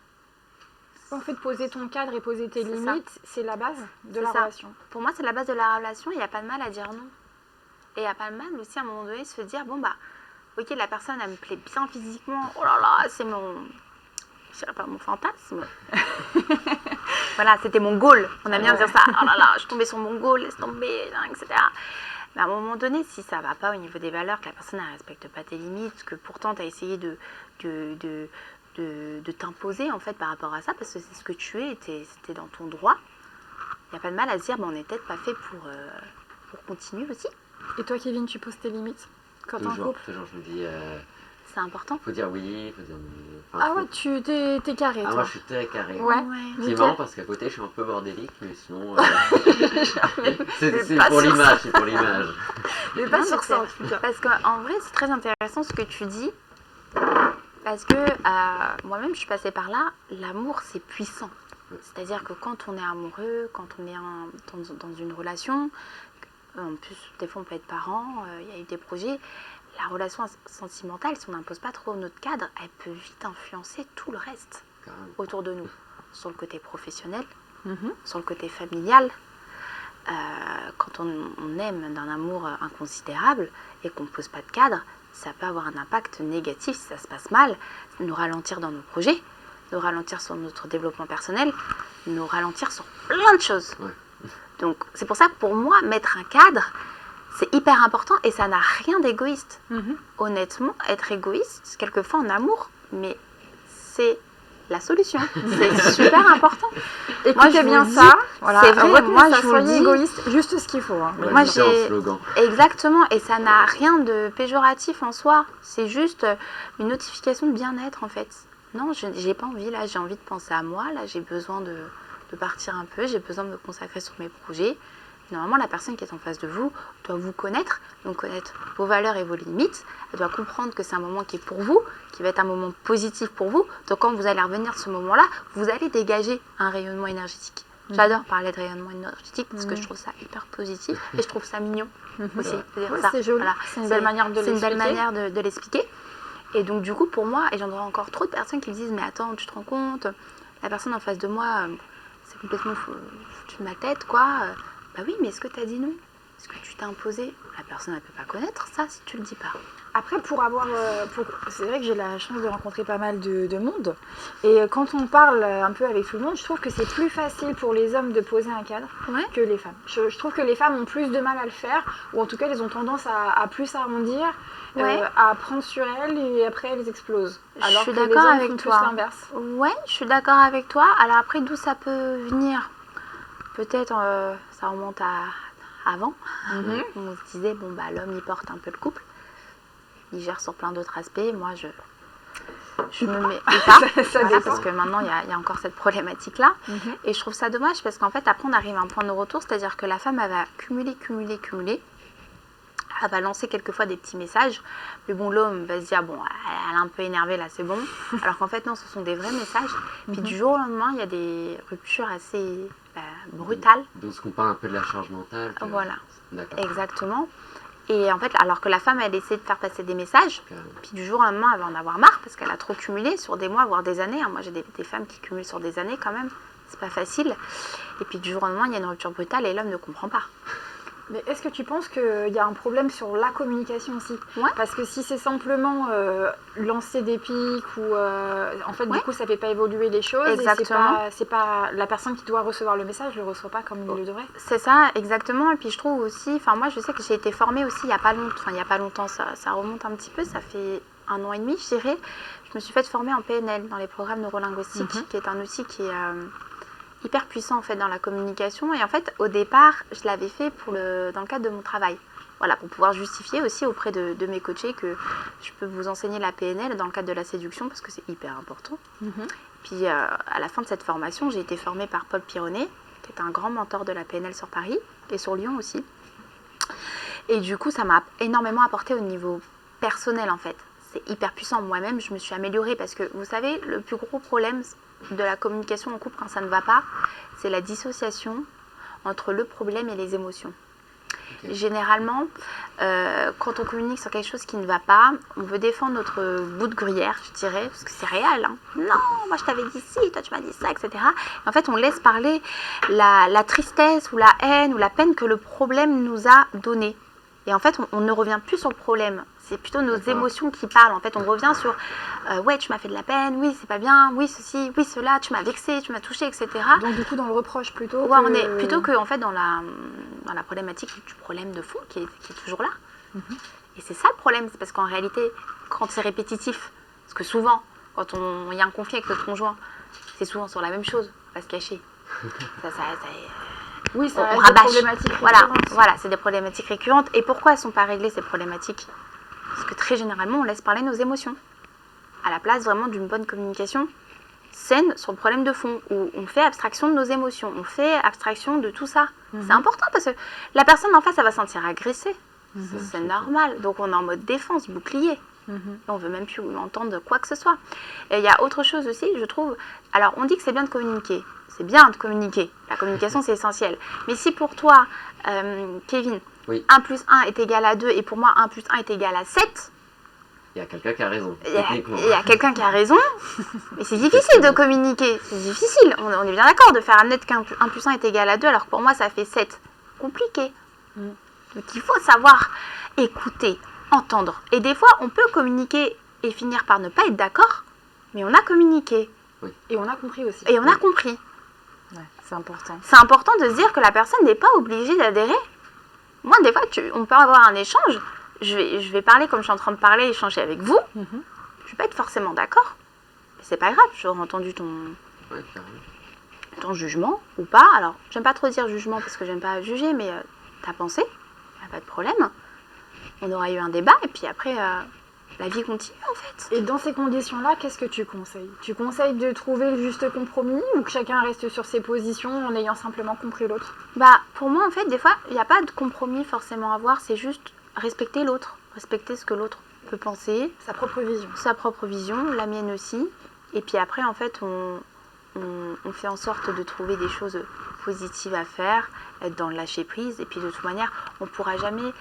En fait, poser ton cadre et poser tes limites, c'est la base de la relation. Pour moi, c'est la base de la relation. Il n'y a pas de mal à dire non. Et il n'y a pas de mal aussi à un moment donné de se dire, bon ok, la personne, elle me plaît bien physiquement, oh là là, c'est je dirais pas mon fantasme. Voilà, c'était mon goal. On aime bien dire ça. Oh là là, je suis tombée sur mon goal, laisse tomber, etc. Mais à un moment donné, si ça va pas au niveau des valeurs, que la personne ne respecte pas tes limites, que pourtant tu as essayé de t'imposer en fait par rapport à ça, parce que c'est ce que tu es, c'était dans ton droit, il n'y a pas de mal à se dire, on n'est peut-être pas fait pour continuer aussi. Et toi, Kevin, tu poses tes limites quand t'es en couple? Toujours, je me dis, c'est important. faut dire oui, faut dire non. Ah ouais, t'es carré, toi. Moi, je suis très carré. Ouais. C'est marrant parce qu'à côté, je suis un peu bordélique, mais sinon, c'est pas pour sur l'image, c'est pour l'image. Mais pas Non, sur mais ça, en tout cas. Parce qu'en vrai, c'est très intéressant ce que tu dis. Parce que moi-même, je suis passée par là. L'amour, c'est puissant. C'est-à-dire que quand on est amoureux, quand on est dans une relation, en plus, des fois, on peut être parents, il y a eu des projets. La relation sentimentale, si on n'impose pas trop notre cadre, elle peut vite influencer tout le reste autour de nous. Sur le côté professionnel, sur le côté familial. Quand on aime d'un amour inconsidérable et qu'on ne pose pas de cadre, ça peut avoir un impact négatif si ça se passe mal, nous ralentir dans nos projets, nous ralentir sur notre développement personnel, nous ralentir sur plein de choses. Ouais. Donc c'est pour ça que pour moi, mettre un cadre, c'est hyper important et ça n'a rien d'égoïste. Honnêtement, être égoïste, quelquefois en amour, mais c'est la solution. C'est super important. Écoutez bien ça. Voilà. C'est vrai, moi je vous le soyez dis. égoïste, juste ce qu'il faut. Hein. Ouais, Moi, c'est un j'ai- slogan. Exactement, et ça n'a rien de péjoratif en soi. C'est juste une notification de bien-être en fait. Non, j'ai pas envie là, j'ai envie de penser à moi, là j'ai besoin de partir un peu, j'ai besoin de me consacrer sur mes projets. Normalement, la personne qui est en face de vous doit vous connaître, donc connaître vos valeurs et vos limites. Elle doit comprendre que c'est un moment qui est pour vous, qui va être un moment positif pour vous. Donc quand vous allez revenir de ce moment-là, vous allez dégager un rayonnement énergétique. J'adore parler de rayonnement énergétique parce que je trouve ça hyper positif et je trouve ça mignon aussi. de dire Ouais, ça. c'est joli. Voilà. C'est une belle manière de C'est une belle l'expliquer. manière de l'expliquer. Et donc du coup, pour moi, et j'en aurai encore trop de personnes qui me disent, mais attends, tu te rends compte, la personne en face de moi, c'est complètement foutu de ma tête, quoi. Bah oui, mais est-ce que tu as dit non? Est-ce que tu t'es imposé? La personne, elle peut pas connaître ça si tu le dis pas. Après, c'est vrai que j'ai la chance de rencontrer pas mal de monde. Et quand on parle un peu avec tout le monde, je trouve que c'est plus facile pour les hommes de poser un cadre Ouais. que les femmes. Je trouve que les femmes ont plus de mal à le faire, ou en tout cas, elles ont tendance à plus arrondir, Ouais. à prendre sur elles, et après, elles explosent. Je Alors suis que les d'accord hommes avec font toi. plus l'inverse. Ouais, je suis d'accord avec toi. Alors après, d'où ça peut venir? Peut-être ça remonte à avant. On se disait, bon, bah, l'homme, il porte un peu le couple. Il gère sur plein d'autres aspects. Moi, je me mets pas. Ça Voilà, dépend. parce que maintenant, il y a encore cette problématique-là. Et je trouve ça dommage parce qu'en fait, après, on arrive à un point de retour. C'est-à-dire que la femme, elle va cumuler. Elle va lancer quelquefois des petits messages. Mais bon, l'homme va se dire, bon, elle est un peu énervée là, c'est bon. Alors qu'en fait, non, ce sont des vrais messages. Puis du jour au lendemain, il y a des ruptures assez brutales. Donc, ce qu'on parle un peu de la charge mentale. Voilà. D'accord. Exactement. Et en fait, alors que la femme, elle essaie de faire passer des messages, Carrément. puis du jour au lendemain, elle va en avoir marre parce qu'elle a trop cumulé sur des mois, voire des années. Moi, j'ai des femmes qui cumulent sur des années quand même. C'est pas facile. Et puis du jour au lendemain, il y a une rupture brutale et l'homme ne comprend pas. Mais est-ce que tu penses qu'il y a un problème sur la communication aussi? Ouais. Parce que si c'est simplement lancer des pics ou en fait Ouais. du coup ça fait pas évoluer les choses, Exactement. et c'est pas la personne qui doit recevoir le message le reçoit pas comme il le devrait. C'est ça, exactement. Et puis je trouve aussi, enfin moi je sais que j'ai été formée aussi il y a pas longtemps, ça remonte un petit peu, ça fait 1 an et demi je dirais. Je me suis faite former en PNL, dans les programmes neurolinguistiques, qui est un outil qui est hyper puissant en fait dans la communication. Et en fait au départ je l'avais fait dans le cadre de mon travail. Voilà, pour pouvoir justifier aussi auprès de mes coachés que je peux vous enseigner la PNL dans le cadre de la séduction parce que c'est hyper important. Puis à la fin de cette formation, j'ai été formée par Paul Pironnet, qui est un grand mentor de la PNL sur Paris et sur Lyon aussi. Et du coup, ça m'a énormément apporté au niveau personnel en fait. C'est hyper puissant. Moi-même, je me suis améliorée parce que vous savez, le plus gros problème de la communication en couple quand ça ne va pas, c'est la dissociation entre le problème et les émotions. Ok. Généralement, quand on communique sur quelque chose qui ne va pas, on veut défendre notre bout de gruyère, je dirais, parce que c'est réel. Hein. Non, moi je t'avais dit ci, toi tu m'as dit ça, etc. Et en fait, on laisse parler la tristesse ou la haine ou la peine que le problème nous a donnée. Et en fait, on ne revient plus sur le problème. C'est plutôt nos D'accord. émotions qui parlent. En fait, on revient sur ouais, tu m'as fait de la peine, oui, c'est pas bien, oui, ceci, oui, cela, tu m'as vexé, tu m'as touché, etc. Donc du coup dans le reproche plutôt. Ouais, on est plutôt que en fait dans la problématique du problème de fond qui est toujours là. Et c'est ça le problème, c'est parce qu'en réalité, quand c'est répétitif, parce que souvent, quand il y a un conflit avec notre conjoint, c'est souvent sur la même chose, on va se cacher. Oui, ça on reste des rabâche. problématiques Voilà, récurrentes. voilà, c'est des problématiques récurrentes. Et pourquoi elles ne sont pas réglées ces problématiques? Parce que très généralement, on laisse parler nos émotions. À la place vraiment d'une bonne communication saine sur le problème de fond, où on fait abstraction de nos émotions, on fait abstraction de tout ça. C'est important parce que la personne en face, elle va se sentir agressée. C'est normal. Donc on est en mode défense, bouclier. Et on veut même plus entendre quoi que ce soit. Et il y a autre chose aussi, je trouve. Alors on dit que c'est bien de communiquer. C'est bien de communiquer. La communication, c'est essentiel. Mais si pour toi, Kevin, Oui. 1 plus 1 est égal à 2 et pour moi 1 plus 1 est égal à 7, Il y a quelqu'un qui a raison, il y a- techniquement. il y a quelqu'un qui a raison. Mais c'est difficile de communiquer. C'est difficile. On est bien d'accord de faire admettre qu'un 1 plus 1 est égal à 2 alors que pour moi ça fait 7. Compliqué. Donc il faut savoir écouter, entendre. Et des fois, on peut communiquer et finir par ne pas être d'accord, mais on a communiqué Et on a compris aussi. et on a compris. Ouais, c'est important. C'est important de se dire que la personne n'est pas obligée d'adhérer. Moi, des fois, on peut avoir un échange. Je vais parler comme je suis en train de parler, échanger avec vous. Je ne vais pas être forcément d'accord. Mais c'est pas grave, j'aurais entendu Ouais, carrément. ton jugement ou pas. Alors, j'aime pas trop dire jugement parce que j'aime pas juger, mais ta pensée, il n'y a pas de problème. On aura eu un débat et puis après, la vie continue en fait. Et dans ces conditions-là, qu'est-ce que tu conseilles? Tu conseilles de trouver le juste compromis ou que chacun reste sur ses positions en ayant simplement compris l'autre? Bah, pour moi, en fait, des fois, il n'y a pas de compromis forcément à avoir, c'est juste respecter l'autre, respecter ce que l'autre peut penser, Sa propre vision. sa propre vision, la mienne aussi. Et puis après, en fait, on fait en sorte de trouver des choses positives à faire, être dans le lâcher-prise. Et puis de toute manière, on ne pourra jamais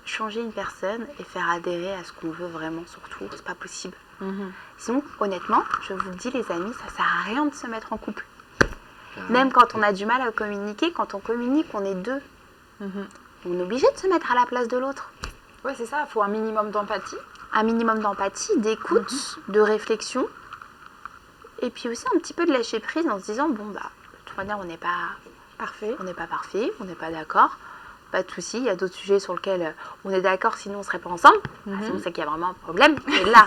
changer une personne et faire adhérer à ce qu'on veut vraiment, surtout. C'est pas possible. Sinon, honnêtement, je vous le dis, les amis, ça sert à rien de se mettre en couple. Même quand on a du mal à communiquer, quand on communique, on est deux. On est obligé de se mettre à la place de l'autre. Ouais, c'est ça, il faut un minimum d'empathie. Un minimum d'empathie, d'écoute, de réflexion. Et puis aussi un petit peu de lâcher prise en se disant, bon, bah, de toute manière, on n'est pas Parfait. parfait, on n'est pas d'accord. Pas de souci, il y a d'autres sujets sur lesquels on est d'accord, sinon on ne serait pas ensemble. Sinon, c'est qu'il y a vraiment un problème. Et là,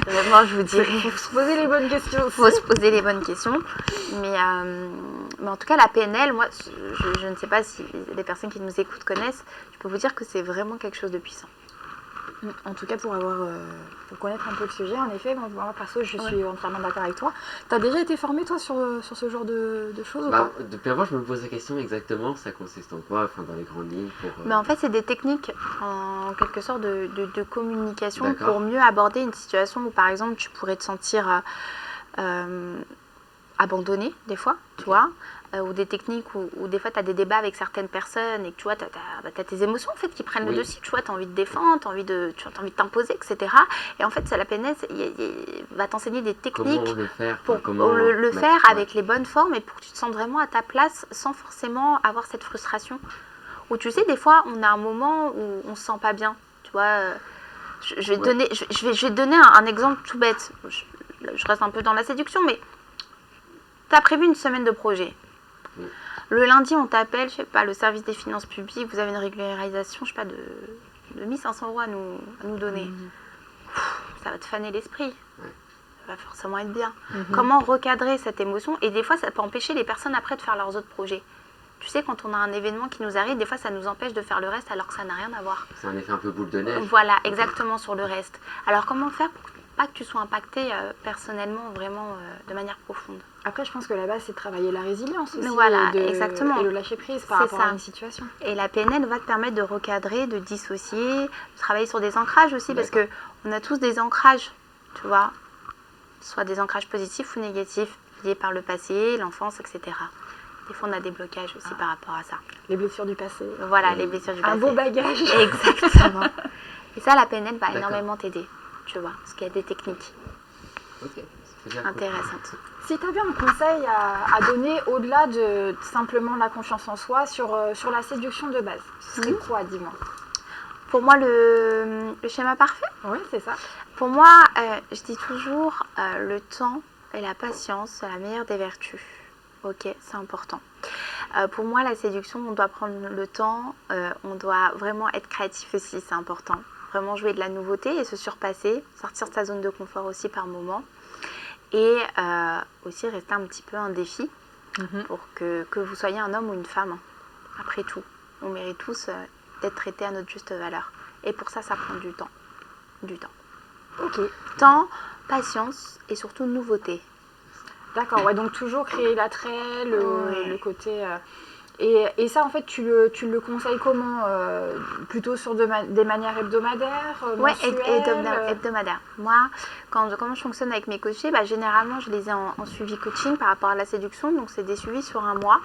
vraiment, je vous dirais, Il faut se poser les bonnes questions il aussi. faut se poser les bonnes questions. Mais en tout cas, la PNL, moi, je ne sais pas si les personnes qui nous écoutent connaissent, je peux vous dire que c'est vraiment quelque chose de puissant. En tout cas, pour connaître un peu le sujet, en effet, moi perso, je suis entièrement d'accord avec toi. Tu as déjà été formée, toi, sur ce genre de choses ou Bah, pas? depuis avant, je me pose la question exactement, ça consiste en quoi, enfin dans les grandes lignes pour... Mais en fait, c'est des techniques, en quelque sorte, de communication D'accord. pour mieux aborder une situation où, par exemple, tu pourrais te sentir abandonné, des fois, tu vois, ou des techniques où des fois, tu as des débats avec certaines personnes et que, tu vois, tu as tes émotions, en fait, qui prennent le Oui. dessus, tu vois, tu as envie de défendre, tu as envie de t'imposer, etc. Et en fait, ça, la PNL, va t'enseigner des techniques Comment le faire pour comment le mettre- faire ouais. avec les bonnes formes et pour que tu te sentes vraiment à ta place sans forcément avoir cette frustration. Ou tu sais, des fois, on a un moment où on se sent pas bien. Tu vois, je vais te Ouais. donner, je vais te donner un exemple tout bête. Je reste un peu dans la séduction, mais tu as prévu une semaine de projet. Oui. Le lundi, on t'appelle, je sais pas, le service des finances publiques, vous avez une régularisation, je sais pas, de 1500 € à nous donner. Ça va te faner l'esprit. Ça va forcément être bien. Comment recadrer cette émotion? Et des fois, ça peut empêcher les personnes après de faire leurs autres projets. Tu sais, quand on a un événement qui nous arrive, des fois, ça nous empêche de faire le reste alors que ça n'a rien à voir. C'est un effet un peu boule de neige. Voilà, exactement, sur le reste. Alors, comment faire pour pas que tu sois impacté personnellement, vraiment, de manière profonde? Après, je pense que la base, c'est de travailler la résilience aussi. Voilà, et exactement. Et le lâcher prise par C'est rapport ça. à une situation. Et la PNL va te permettre de recadrer, de dissocier, de travailler sur des ancrages aussi, parce que on a tous des ancrages, tu vois, soit des ancrages positifs ou négatifs, liés par le passé, l'enfance, etc. Des fois, on a des blocages aussi par rapport à ça. Les blessures du passé. Voilà, les blessures du passé. Un beau bagage. Exactement. Et ça, la PNL va D'accord. énormément t'aider, tu vois, parce qu'il y a des techniques Ok, c'est bien cool. intéressantes. Si tu avais un conseil à donner au-delà de simplement la confiance en soi sur la séduction de base, ce serait quoi, dis-moi? Pour moi, le schéma parfait, Oui, c'est ça. pour moi, je dis toujours, le temps et la patience, c'est la meilleure des vertus. Ok, c'est important. Pour moi, la séduction, on doit prendre le temps, on doit vraiment être créatif aussi, c'est important. Vraiment jouer de la nouveauté et se surpasser, sortir de sa zone de confort aussi par moment. Et aussi rester un petit peu un défi pour que vous soyez un homme ou une femme. Après tout, on mérite tous d'être traités à notre juste valeur. Et pour ça, ça prend du temps. Du temps. Ok. Temps, patience et surtout nouveauté. D'accord, ouais, donc toujours créer l'attrait, Ouais. le côté... Et ça, en fait, tu le conseilles comment plutôt sur des manières hebdomadaires, Ouais, mensuelles hebdomadaire. Moi, comment je fonctionne avec mes coachés, généralement, je les ai en suivi coaching par rapport à la séduction. Donc, c'est des suivis sur un mois.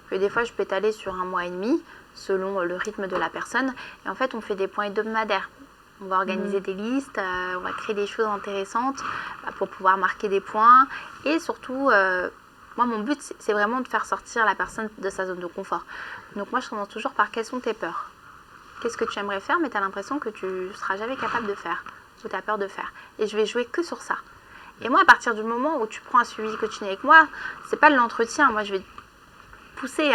Que des fois, je peux étaler sur un mois et demi, selon le rythme de la personne. Et en fait, on fait des points hebdomadaires. On va organiser des listes, on va créer des choses intéressantes pour pouvoir marquer des points. Et surtout, moi, mon but, c'est vraiment de faire sortir la personne de sa zone de confort. Donc, moi, je commence toujours par quelles sont tes peurs. Qu'est-ce que tu aimerais faire, mais tu as l'impression que tu ne seras jamais capable de faire, ou tu as peur de faire. Et je vais jouer que sur ça. Et moi, à partir du moment où tu prends un suivi coaching avec moi, c'est pas de l'entretien. Moi, je vais pousser,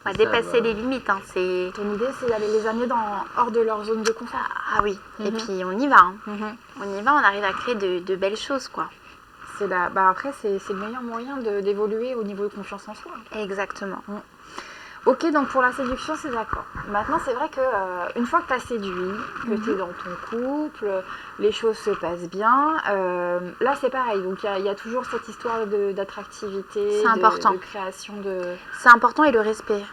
on va dépasser les limites. C'est... Ton idée, c'est d'aller les amener hors de leur zone de confort. Ah oui, et puis on y va. On y va, on arrive à créer de belles choses, quoi. Après, c'est le meilleur moyen d'évoluer au niveau de confiance en soi. Exactement. Ok, donc pour la séduction, c'est d'accord. Maintenant, c'est vrai que une fois que tu as séduit, que tu es dans ton couple, les choses se passent bien, là c'est pareil. Donc il y a toujours cette histoire d'attractivité, C'est important. de création de... C'est important et le respect.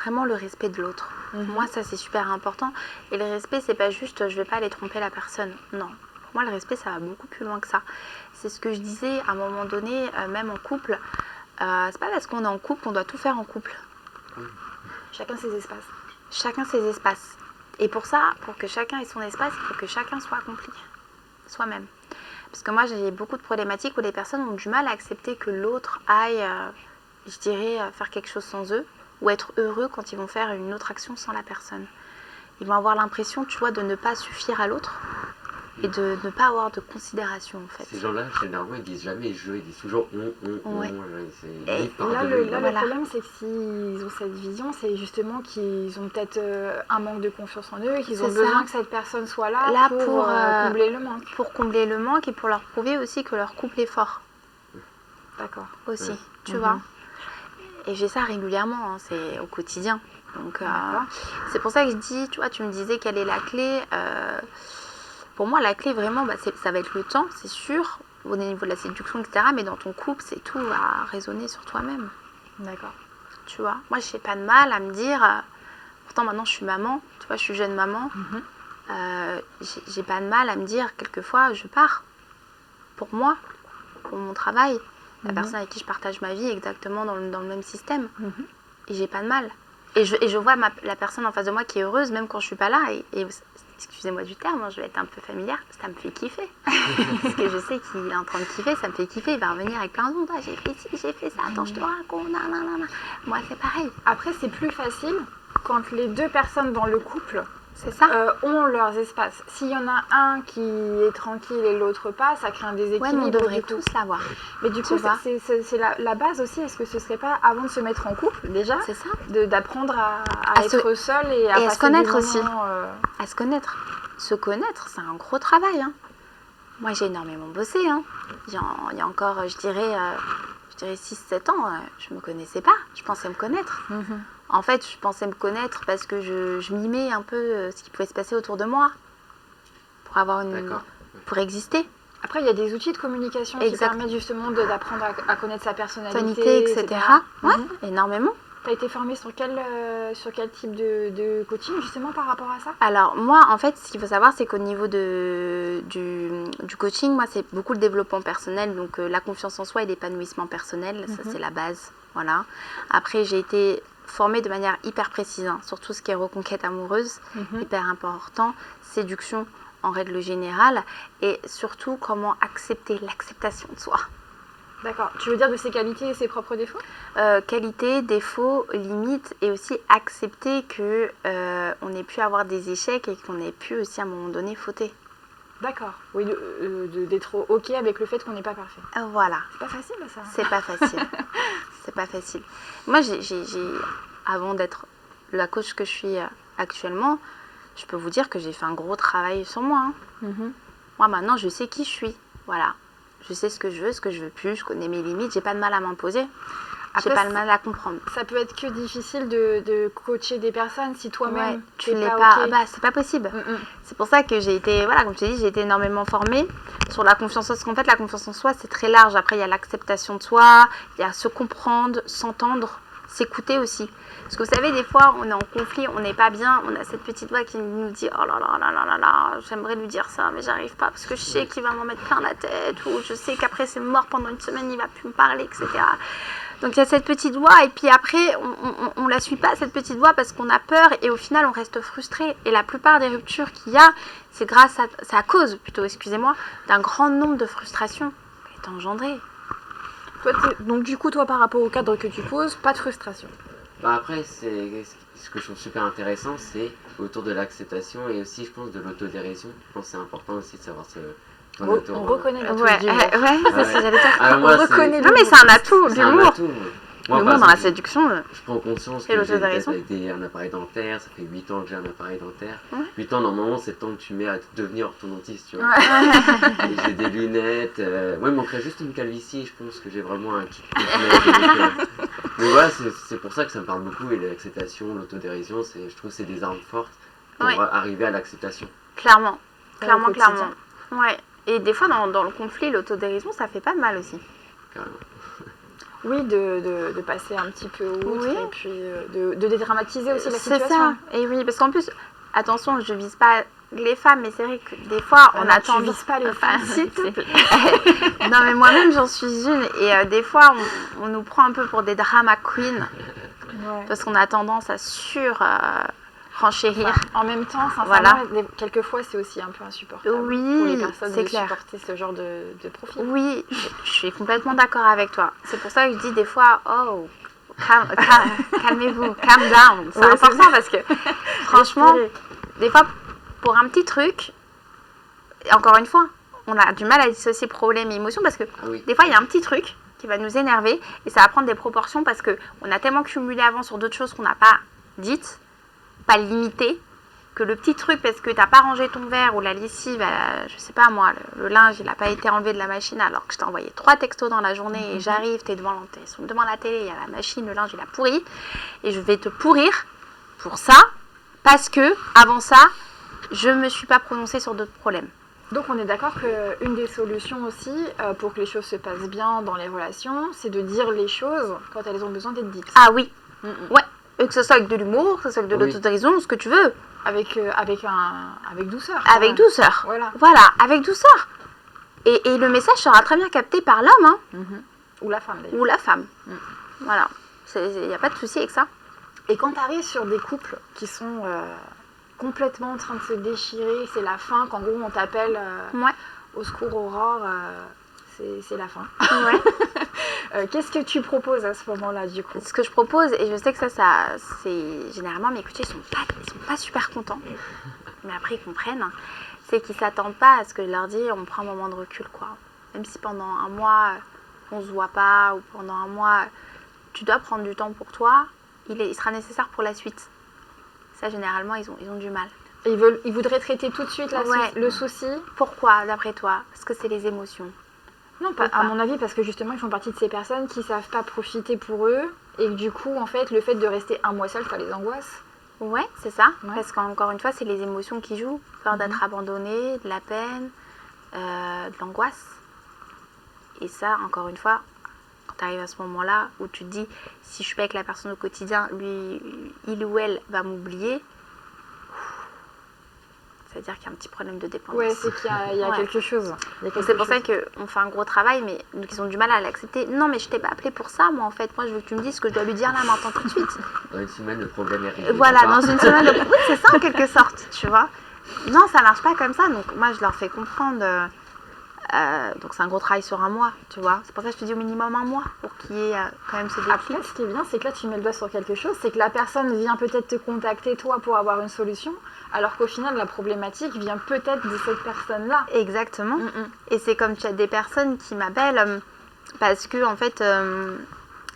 Vraiment le respect de l'autre. Moi, ça c'est super important. Et le respect, c'est pas juste je vais pas aller tromper la personne. Non. Pour moi, le respect, ça va beaucoup plus loin que ça. C'est ce que je disais à un moment donné, même en couple. C'est pas parce qu'on est en couple qu'on doit tout faire en couple. Chacun ses espaces. Chacun ses espaces. Et pour ça, pour que chacun ait son espace, il faut que chacun soit accompli. Soi-même. Parce que moi, j'ai beaucoup de problématiques où les personnes ont du mal à accepter que l'autre aille, je dirais, faire quelque chose sans eux. Ou être heureux quand ils vont faire une autre action sans la personne. Ils vont avoir l'impression, tu vois, de ne pas suffire à l'autre. Et de ne pas avoir de considération, en fait. Ces gens-là, généralement, ils disent jamais je, ils disent toujours on. Ouais. Et là, le problème, c'est que s'ils ont cette vision, c'est justement qu'ils ont peut-être un manque de confiance en eux et qu'ils ont besoin que cette personne soit là pour combler le manque. Pour combler le manque et pour leur prouver aussi que leur couple est fort. D'accord. Aussi, tu vois. Et j'ai ça régulièrement, c'est au quotidien. Donc, c'est pour ça que je dis, tu vois, tu me disais quelle est la clé. Pour moi, la clé, vraiment, ça va être le temps, c'est sûr, au niveau de la séduction, etc. Mais dans ton couple, c'est tout à raisonner sur toi-même. D'accord. Tu vois, moi, je n'ai pas de mal à me dire... pourtant, maintenant, je suis maman. Tu vois, je suis jeune maman. J'ai pas de mal à me dire, quelquefois, je pars. Pour moi, pour mon travail. La personne avec qui je partage ma vie exactement dans le même système. Et j'ai pas de mal. Et je vois la personne en face de moi qui est heureuse, même quand je suis pas là. Et excusez-moi du terme, je vais être un peu familière, ça me fait kiffer. Parce que je sais qu'il est en train de kiffer, ça me fait kiffer. Il va revenir avec plein de monde. J'ai fait ci, j'ai fait ça, attends, je te raconte. Moi, c'est pareil. Après, c'est plus facile quand les deux personnes dans le couple c'est ça. Ont leurs espaces. S'il y en a un qui est tranquille et l'autre pas, ça crée un déséquilibre. Ouais, mais on devrait tous l'avoir. Mais du coup, c'est la base aussi. Est-ce que ce serait pas, avant de se mettre en couple, déjà, c'est ça, d'apprendre à être seul et à se connaître aussi. À se connaître. Se connaître, c'est un gros travail. Moi, j'ai énormément bossé. Il y a encore, je dirais 6-7 ans, je me connaissais pas. Je pensais me connaître. En fait, je pensais me connaître parce que je mimais un peu ce qui pouvait se passer autour de moi pour exister. Après, il y a des outils de communication qui permettent justement d'apprendre à connaître sa personnalité, etc. Ouais, énormément. Tu as été formée sur quel type de coaching justement par rapport à ça? Alors moi, en fait, ce qu'il faut savoir, c'est qu'au niveau du coaching, moi, c'est beaucoup le développement personnel, donc la confiance en soi et l'épanouissement personnel, ça c'est la base. Voilà. Après, j'ai été formée de manière hyper précise sur tout ce qui est reconquête amoureuse, hyper important, séduction en règle générale, et surtout comment accepter l'acceptation de soi. D'accord. Tu veux dire de ses qualités et ses propres défauts? Qualité, défaut, limite, et aussi accepter que on ait pu avoir des échecs et qu'on ait pu aussi à un moment donné fauter. D'accord. Oui, d'être OK avec le fait qu'on n'est pas parfait. Voilà. C'est pas facile ça. C'est pas facile. C'est pas facile. Moi, avant d'être la coach que je suis actuellement, je peux vous dire que j'ai fait un gros travail sur moi. Hein. Moi, maintenant, je sais qui je suis. Voilà. Je sais ce que je veux plus. Je connais mes limites. J'ai pas de mal à m'imposer. J'ai pas de mal à comprendre. Ça peut être que difficile de coacher des personnes si toi-même tu l'es pas. OK. Bah, c'est pas possible. C'est pour ça que j'ai été, voilà, comme je t'ai dit, j'ai été énormément formée sur la confiance en soi. Parce qu'en fait, la confiance en soi, c'est très large. Après, il y a l'acceptation de soi, il y a se comprendre, s'entendre, s'écouter aussi. Parce que vous savez, des fois, on est en conflit, on n'est pas bien, on a cette petite voix qui nous dit oh là là là là là là, j'aimerais lui dire ça, mais j'arrive pas parce que je sais qu'il va m'en mettre plein la tête, ou je sais qu'après c'est mort pendant une semaine, il va plus me parler, etc. Donc il y a cette petite voix, et puis après, on la suit pas, cette petite voix, parce qu'on a peur, et au final, on reste frustré. Et la plupart des ruptures qu'il y a, c'est à cause, excusez-moi, d'un grand nombre de frustrations qui est engendré. Donc du coup, toi, par rapport au cadre que tu poses, pas de frustration. Bah après, ce que je trouve super intéressant, c'est autour de l'acceptation et aussi, je pense, de l'autodérision. Je pense que c'est important aussi de savoir on reconnaît la touche Ouais, d'humour. c'est ce que j'allais dire. Ah, moi, on reconnaît Non, mais c'est un atout, c'est un l'humour. atout. Moi, L'humour par dans la exemple, séduction. je prends conscience Et que j'ai l'autodérision. peut-être un appareil dentaire, ça fait 8 ans que j'ai un appareil dentaire. Ouais. 8 ans, normalement, c'est le temps que tu mets à devenir orthodontiste, tu vois. Et j'ai des lunettes. Ouais, il manquerait juste une calvitie, je pense que j'ai vraiment un kit complet. Mais voilà, c'est pour ça que ça me parle beaucoup. Et l'acceptation, l'autodérision, je trouve que c'est des armes fortes pour arriver à l'acceptation. Clairement. Au Clairement. quotidien. Ouais. Et des fois, dans le conflit, l'autodérision, ça fait pas de mal aussi. Carrément. Oui, de passer un petit peu outre, Oui. et puis de dédramatiser aussi la C'est situation. ça. Et oui, parce qu'en plus, attention, je vise pas les femmes, mais c'est vrai que des fois, on Alors, attend. tu vises pas les Enfin, femmes. s'il te plaît. Non, mais moi-même, j'en suis une. Et des fois, on nous prend un peu pour des drama queens, Ouais. parce qu'on a tendance à renchérir. En même temps, sincèrement, Voilà. quelquefois, c'est aussi un peu insupportable Oui, pour les personnes c'est de clair. supporter ce genre de profil. Oui, je suis complètement d'accord avec toi. C'est pour ça que je dis des fois, oh, calmez-vous, calm down. C'est Ouais, c'est important parce que, franchement, Respirer. des fois, pour un petit truc, et encore une fois, on a du mal à dissocier problème et émotion parce que Ah oui. des fois, il y a un petit truc qui va nous énerver et ça va prendre des proportions parce qu'on a tellement cumulé avant sur d'autres choses qu'on n'a pas dites, pas limitées, que le petit truc, parce que tu n'as pas rangé ton verre ou la lessive, je sais pas moi, le linge, il n'a pas été enlevé de la machine alors que je t'ai envoyé 3 textos dans la journée et j'arrive, tu es devant la télé, il y a la machine, le linge, il a pourri et je vais te pourrir pour ça parce que avant ça, je me suis pas prononcée sur d'autres problèmes. Donc on est d'accord qu'une des solutions aussi pour que les choses se passent bien dans les relations, c'est de dire les choses quand elles ont besoin d'être dites. Ah oui, ouais, et que ce soit avec de l'humour, que ce soit avec de Oui. l'autodérision, ce que tu veux, Avec douceur. avec douceur. Voilà. Voilà, avec douceur. Et le message sera très bien capté par l'homme hein, Ou la femme d'ailleurs. ou la femme. Voilà, il n'y a pas de souci avec ça. Et quand tu arrives sur des couples qui sont complètement en train de se déchirer, c'est la fin, qu'en gros on t'appelle Ouais. au secours Aurore, c'est la fin. Ouais. Qu'est-ce que tu proposes à ce moment-là du coup? Ce que je propose, et je sais que ça c'est généralement mes coachés, ils sont pas super contents, mais après ils comprennent, c'est qu'ils s'attendent pas à ce que je leur dis, on prend un moment de recul quoi. Même si pendant un mois on se voit pas, ou pendant un mois tu dois prendre du temps pour toi, il sera nécessaire pour la suite. Ça généralement ils ont du mal. Et ils voudraient traiter tout de suite Ouais. le souci? Pourquoi d'après toi? Parce que c'est les émotions. Non, pas, à Pourquoi mon avis, parce que justement, ils font partie de ces personnes qui savent pas profiter pour eux, et que du coup, en fait, le fait de rester un mois seul, ça les angoisse. Ouais, c'est ça. Ouais. Parce qu'encore une fois, c'est les émotions qui jouent. Peur d'être abandonné, de la peine, de l'angoisse. Et ça, encore une fois, quand tu arrives à ce moment-là où tu te dis, si je suis pas avec la personne au quotidien, il ou elle va m'oublier, c'est-à-dire qu'il y a un petit problème de dépendance. Ouais, c'est qu'il y a Ouais. quelque chose. Donc c'est pour ça qu'on fait un gros travail, mais donc ils ont du mal à l'accepter. Non, mais je t'ai pas appelé pour ça, moi en fait. Moi, je veux que tu me dises ce que je dois lui dire là maintenant tout de suite. Dans une semaine, le problème est réglé. Voilà, D'accord. dans une semaine de oui, c'est ça en quelque sorte, tu vois. Non, ça marche pas comme ça. Donc moi, je leur fais comprendre Donc c'est un gros travail sur un mois, tu vois. C'est pour ça que je te dis au minimum un mois pour qu'il y ait quand même ce déclic. Après, ce qui est bien, c'est que là, tu mets le doigt sur quelque chose, c'est que la personne vient peut-être te contacter, toi, pour avoir une solution, alors qu'au final, la problématique vient peut-être de cette personne-là. Exactement. Et c'est comme tu as des personnes qui m'appellent parce que, en fait,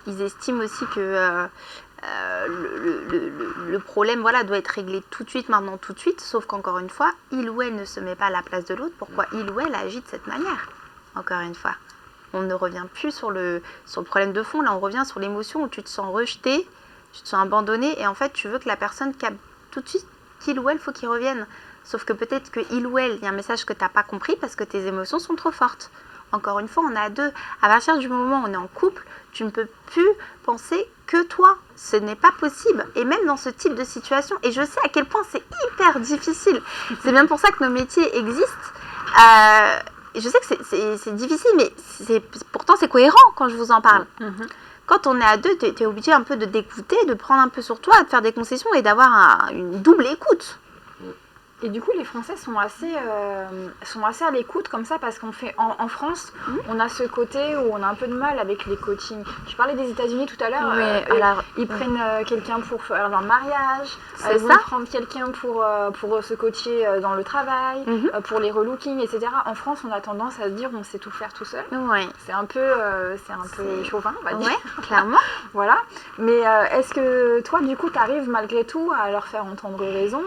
ils estiment aussi que le problème doit être réglé tout de suite, maintenant, tout de suite, sauf qu'encore une fois, il ou elle ne se met pas à la place de l'autre. Pourquoi il ou elle agit de cette manière? Encore une fois, on ne revient plus sur le problème de fond, là on revient sur l'émotion où tu te sens rejeté, tu te sens abandonné, et en fait tu veux que la personne capte tout de suite qu'il ou elle faut qu'il revienne. Sauf que peut-être que il ou elle, il y a un message que tu n'as pas compris parce que tes émotions sont trop fortes. Encore une fois, on est à deux. À partir du moment où on est en couple, tu ne peux plus penser que toi. Ce n'est pas possible. Et même dans ce type de situation, et je sais à quel point c'est hyper difficile. C'est bien pour ça que nos métiers existent. Et je sais que c'est difficile, mais pourtant c'est cohérent quand je vous en parle. Quand on est à deux, tu es obligé un peu de t'écouter, de prendre un peu sur toi, de faire des concessions et d'avoir une double écoute. Et du coup, les Français sont assez à l'écoute comme ça parce qu'on fait en France, on a ce côté où on a un peu de mal avec les coachings. Je parlais des États-Unis tout à l'heure. Ils prennent quelqu'un pour faire leur mariage. Ils vont prendre quelqu'un pour se coacher dans le travail, pour les relookings, etc. En France, on a tendance à se dire on sait tout faire tout seul. Ouais. C'est un peu chauvin, on va dire. Ouais, clairement. Voilà. Mais est-ce que toi, du coup, tu arrives malgré tout à leur faire entendre raison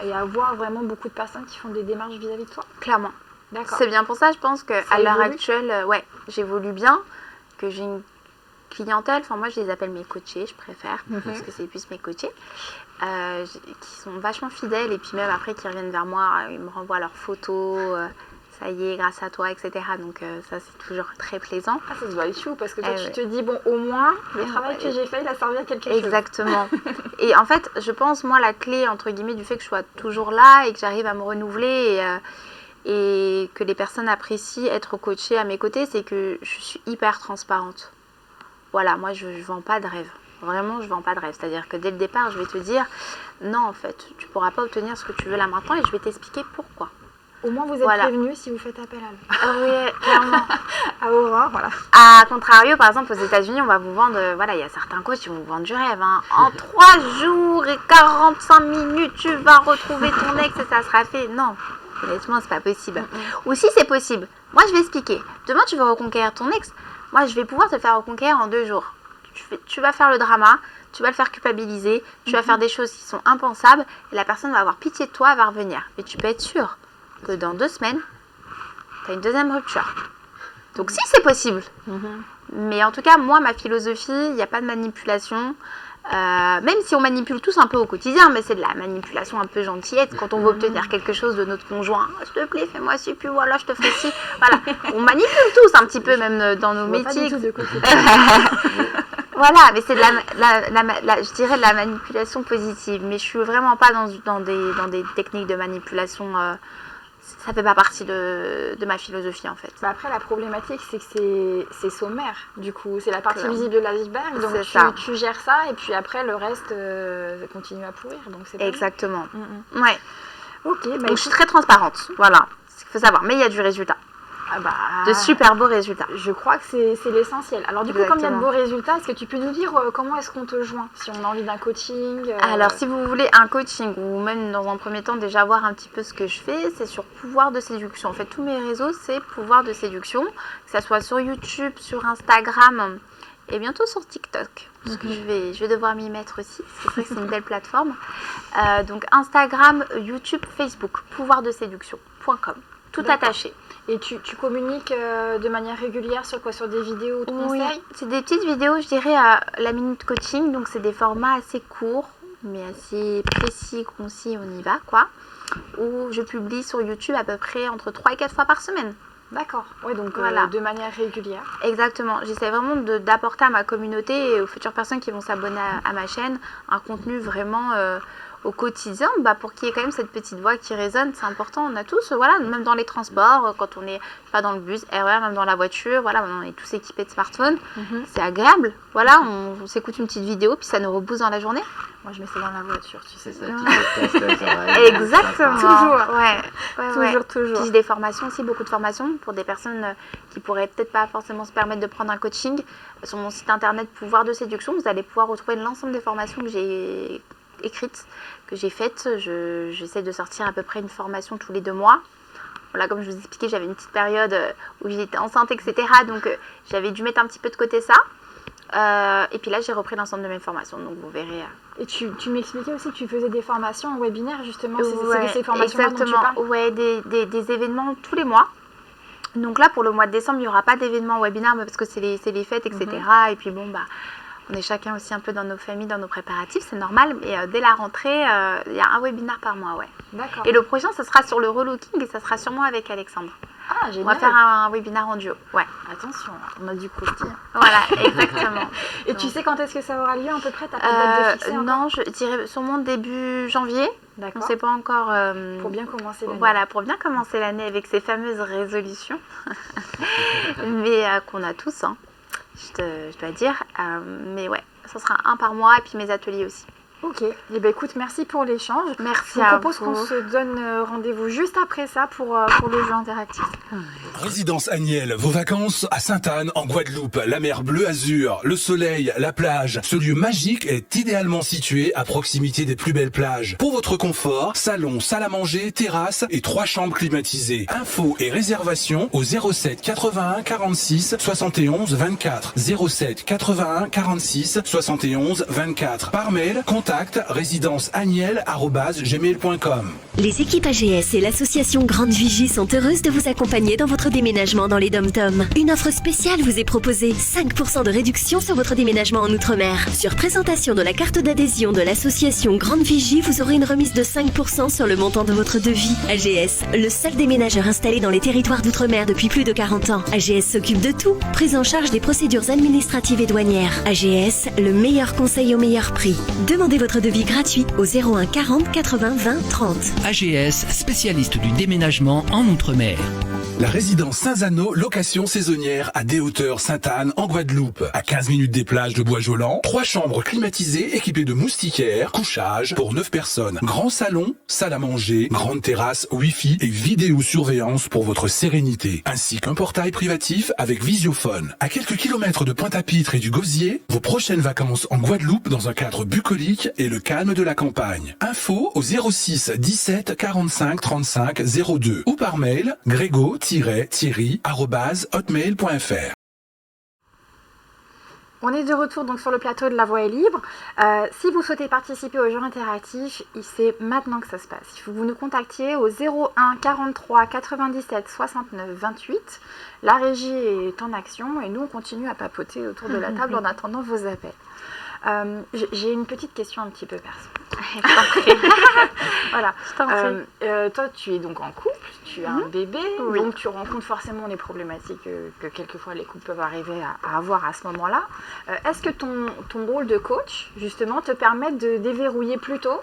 et à voir vraiment beaucoup de personnes qui font des démarches vis-à-vis de toi? Clairement. D'accord. C'est bien pour ça, je pense qu'à l'heure actuelle, j'évolue bien, que j'ai une clientèle, enfin moi je les appelle mes coachés, je préfère, parce que c'est plus mes coachés, qui sont vachement fidèles et puis même après qui reviennent vers moi, ils me renvoient leurs photos, ça y est, grâce à toi, etc. Donc ça c'est toujours très plaisant. Ah, ça se doit être chou parce que toi tu te dis, bon au moins le travail que j'ai fait il a servi à quelque chose. Exactement. Et en fait je pense moi la clé entre guillemets du fait que je sois toujours là et que j'arrive à me renouveler et que les personnes apprécient être coachées à mes côtés, c'est que je suis hyper transparente. Voilà, moi je vends pas de rêve. Vraiment, je vends pas de rêve. C'est-à-dire que dès le départ, je vais te dire, non en fait, tu pourras pas obtenir ce que tu veux là maintenant et je vais t'expliquer pourquoi. Au moins, vous êtes prévenus si vous faites appel à l'eux. Ah oui, clairement. À Aurore, voilà. À contrario, par exemple, aux États-Unis, on va vous vendre, il y a certains coachs qui vont vous vendre du rêve. En 3 jours et 45 minutes, tu vas retrouver ton ex et ça sera fait. Non, honnêtement, c'est pas possible. Ou si c'est possible, moi je vais expliquer. Demain, tu veux reconquérir ton ex. Moi, je vais pouvoir te le faire reconquérir en 2 jours. Tu vas faire le drama, tu vas le faire culpabiliser, tu vas faire des choses qui sont impensables et la personne va avoir pitié de toi, elle va revenir. Mais tu peux être sûr que dans 2 semaines, tu as une deuxième rupture. Donc si c'est possible. Mais en tout cas, moi, ma philosophie, il n'y a pas de manipulation. Même si on manipule tous un peu au quotidien, mais c'est de la manipulation un peu gentillette quand on veut obtenir quelque chose de notre conjoint. S'il te plaît, fais-moi ci, puis voilà, je te ferai ci. Voilà, on manipule tous un petit peu, même dans nos métiers. Voilà, mais c'est de je dirais de la manipulation positive. Mais je suis vraiment pas dans des techniques de manipulation. Ça fait pas partie de ma philosophie en fait. Bah après la problématique c'est que c'est sommaire du coup, c'est la partie visible de l'iceberg, donc tu gères ça et puis après le reste continue à pourrir, donc c'est exactement. Ouais. Ok. Donc je suis très transparente, voilà, ce qu'il faut savoir, mais il y a du résultat. De super beaux résultats. Je crois que c'est l'essentiel. Alors du coup, comme il y a de beaux résultats, est-ce que tu peux nous dire comment est-ce qu'on te joint si on a envie d'un coaching Alors si vous voulez un coaching ou même dans un premier temps déjà voir un petit peu ce que je fais, c'est sur Pouvoir de Séduction. En fait, tous mes réseaux, c'est Pouvoir de Séduction, que ça soit sur YouTube, sur Instagram et bientôt sur TikTok. Parce que je vais devoir m'y mettre aussi, parce que c'est une belle plateforme. Donc Instagram, YouTube, Facebook, pouvoirdeséduction.com. Tout attaché. Et tu communiques de manière régulière sur quoi? Sur des vidéos de conseils? C'est des petites vidéos, je dirais, la minute coaching. Donc, c'est des formats assez courts, mais assez précis, concis, on y va, quoi. Où je publie sur YouTube à peu près entre 3 et 4 fois par semaine. D'accord. Ouais, donc de manière régulière. Exactement. J'essaie vraiment d'apporter à ma communauté et aux futures personnes qui vont s'abonner à ma chaîne un contenu vraiment au quotidien, pour qu'il y ait quand même cette petite voix qui résonne. C'est important, on a tous, voilà, même dans les transports, quand on n'est pas dans le bus, RER, même dans la voiture, voilà, on est tous équipés de smartphones. C'est agréable, voilà, on s'écoute une petite vidéo, puis ça nous rebooste dans la journée. Moi, je mets ça dans la voiture, tu sais. C'est ça, petit podcast, ça va. Exactement. Toujours. Ouais. Toujours. Puis j'ai des formations aussi, beaucoup de formations pour des personnes qui pourraient peut-être pas forcément se permettre de prendre un coaching. Sur mon site internet Pouvoir de séduction, vous allez pouvoir retrouver l'ensemble des formations que j'ai écrites, que j'ai faites. J'essaie de sortir à peu près une formation tous les 2 mois. Voilà, comme je vous expliquais, j'avais une petite période où j'étais enceinte, etc. Donc j'avais dû mettre un petit peu de côté ça. Et puis là, j'ai repris l'ensemble de mes formations, donc vous verrez. Et tu m'expliquais aussi que tu faisais des formations en webinaire, justement. C'est ces formations-là dont tu exactement. parles. Ouais, des événements tous les mois. Donc là, pour le mois de décembre, il n'y aura pas d'événement webinaire parce que c'est les fêtes, etc. Et puis bon, on est chacun aussi un peu dans nos familles, dans nos préparatifs, c'est normal. Mais dès la rentrée, il y a un webinaire par mois, ouais. D'accord. Et le prochain, ça sera sur le relooking et ça sera sûrement avec Alexandre. Ah, génial. On va faire un webinaire en duo, ouais. Attention, on a du croustillant. Voilà, exactement. Et tu sais quand est-ce que ça aura lieu à peu près? T'as pas de date de fixée encore? Non, je dirais sûrement début janvier. On D'accord. ne sait pas encore. Pour bien commencer l'année. Voilà, pour bien commencer l'année avec ces fameuses résolutions. Mais qu'on a tous, hein, je dois dire. Mais ouais, ça sera un par mois et puis mes ateliers aussi. Ok, eh ben, écoute, merci pour l'échange. Merci Je à vous propose vous. qu'on se donne rendez-vous juste après ça pour le jeu interactif. Résidence Agnelle, vos vacances à Sainte-Anne en Guadeloupe. La mer bleu azur, le soleil, la plage. Ce lieu magique est idéalement situé à proximité des plus belles plages. Pour votre confort, salon, salle à manger, terrasse et 3 chambres climatisées. Infos et réservations au 07 81 46 71 24. 07 81 46 71 24. Par mail, contact résidenceagnelle@gmail.com. Les équipes AGS et l'association Grande Vigie sont heureuses de vous accompagner dans votre déménagement dans les Dom-Tom. Une offre spéciale vous est proposée, 5% de réduction sur votre déménagement en Outre-mer. Sur présentation de la carte d'adhésion de l'association Grande Vigie, vous aurez une remise de 5% sur le montant de votre devis. AGS, le seul déménageur installé dans les territoires d'Outre-mer depuis plus de 40 ans. AGS s'occupe de tout, prise en charge des procédures administratives et douanières. AGS, le meilleur conseil au meilleur prix. Demandez votre devis gratuit au 01 40 80 20 30. AGS, spécialiste du déménagement en Outre-mer. La résidence Saint-Zano, location saisonnière à des hauteurs Sainte-Anne en Guadeloupe. À 15 minutes des plages de Bois-Jolan, 3 chambres climatisées équipées de moustiquaires, couchage pour 9 personnes. Grand salon, salle à manger, grande terrasse, wifi et vidéosurveillance pour votre sérénité. Ainsi qu'un portail privatif avec visiophone. À quelques kilomètres de Pointe-à-Pitre et du Gosier, vos prochaines vacances en Guadeloupe dans un cadre bucolique et le calme de la campagne. Info au 06 17 45 35 02 ou par mail grégo-thierry@hotmail.fr. On est de retour donc sur le plateau de La Voix est libre. Si vous souhaitez participer au jeu interactif, c'est maintenant que ça se passe. Il faut que vous nous contactiez au 01 43 97 69 28. La régie est en action et nous on continue à papoter autour de la table en attendant vos appels. J'ai une petite question un petit peu perso. Voilà. Toi, tu es donc en couple, tu as un bébé, donc tu rencontres forcément les problématiques que quelquefois les couples peuvent arriver à avoir à ce moment-là. Est-ce que ton rôle de coach, justement, te permet de déverrouiller plutôt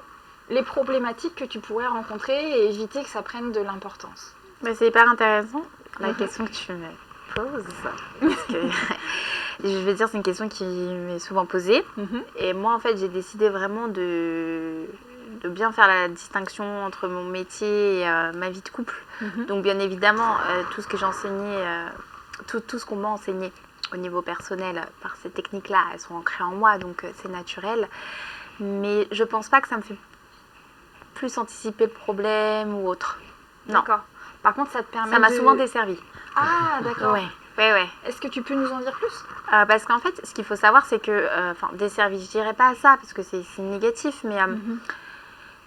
les problématiques que tu pourrais rencontrer et éviter que ça prenne de l'importance? C'est hyper intéressant la question que tu me poses. Parce que je vais dire, c'est une question qui m'est souvent posée. Et moi, en fait, j'ai décidé vraiment de bien faire la distinction entre mon métier et ma vie de couple. Donc, bien évidemment, tout ce que j'enseignais, tout ce qu'on m'a enseigné au niveau personnel par ces techniques-là, elles sont ancrées en moi, donc c'est naturel. Mais je pense pas que ça me fait plus anticiper le problème ou autre. Non. D'accord. Par contre, ça te permet Ça m'a souvent desservi. Ah, d'accord. Ouais. Est-ce que tu peux nous en dire plus? Parce qu'en fait, ce qu'il faut savoir, c'est que... desservi, je dirais pas ça, parce que c'est négatif, mais...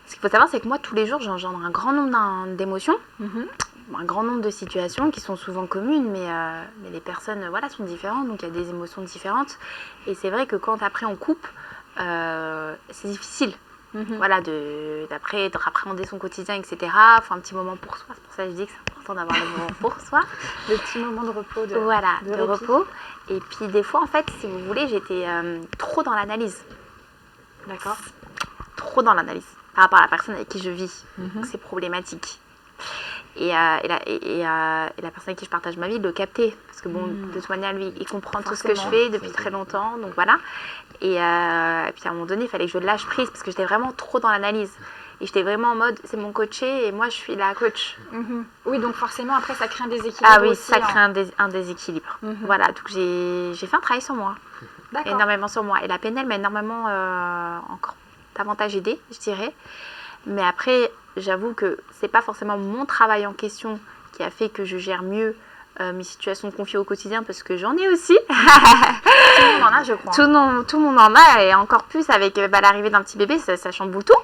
Ce qu'il faut savoir, c'est que moi, tous les jours, j'engendre un grand nombre d'émotions, un grand nombre de situations qui sont souvent communes, mais les personnes sont différentes, donc il y a des émotions différentes. Et c'est vrai que quand après on coupe, c'est difficile. Voilà, d'appréhender son quotidien, etc. Il faut un petit moment pour soi. C'est pour ça que je dis que c'est important d'avoir le moment pour soi. Le petit moment de repos. De repos. Et puis des fois, en fait, si vous voulez, j'étais trop dans l'analyse. D'accord. Trop dans l'analyse. par rapport à la personne avec qui je vis. Donc, c'est problématique. Et la personne avec qui je partage ma vie, il le captait. Parce que bon, de toute manière, lui, il comprend tout ce que je fais depuis très longtemps. Donc voilà. Et puis à un moment donné, il fallait que je lâche prise parce que j'étais vraiment trop dans l'analyse. Et j'étais vraiment en mode, c'est mon coaché et moi, je suis la coach. Oui, donc forcément, après, ça crée un déséquilibre. Ah oui, aussi, ça crée un déséquilibre. Voilà, donc j'ai fait un travail sur moi. D'accord. Énormément sur moi. Et la PNL m'a énormément encore davantage aidée, je dirais. Mais après, j'avoue que c'est pas forcément mon travail en question qui a fait que je gère mieux mes situations de conflit au quotidien, parce que j'en ai aussi. Tout le monde en a, je crois. Tout le monde en a, et encore plus avec l'arrivée d'un petit bébé, ça chamboule tout.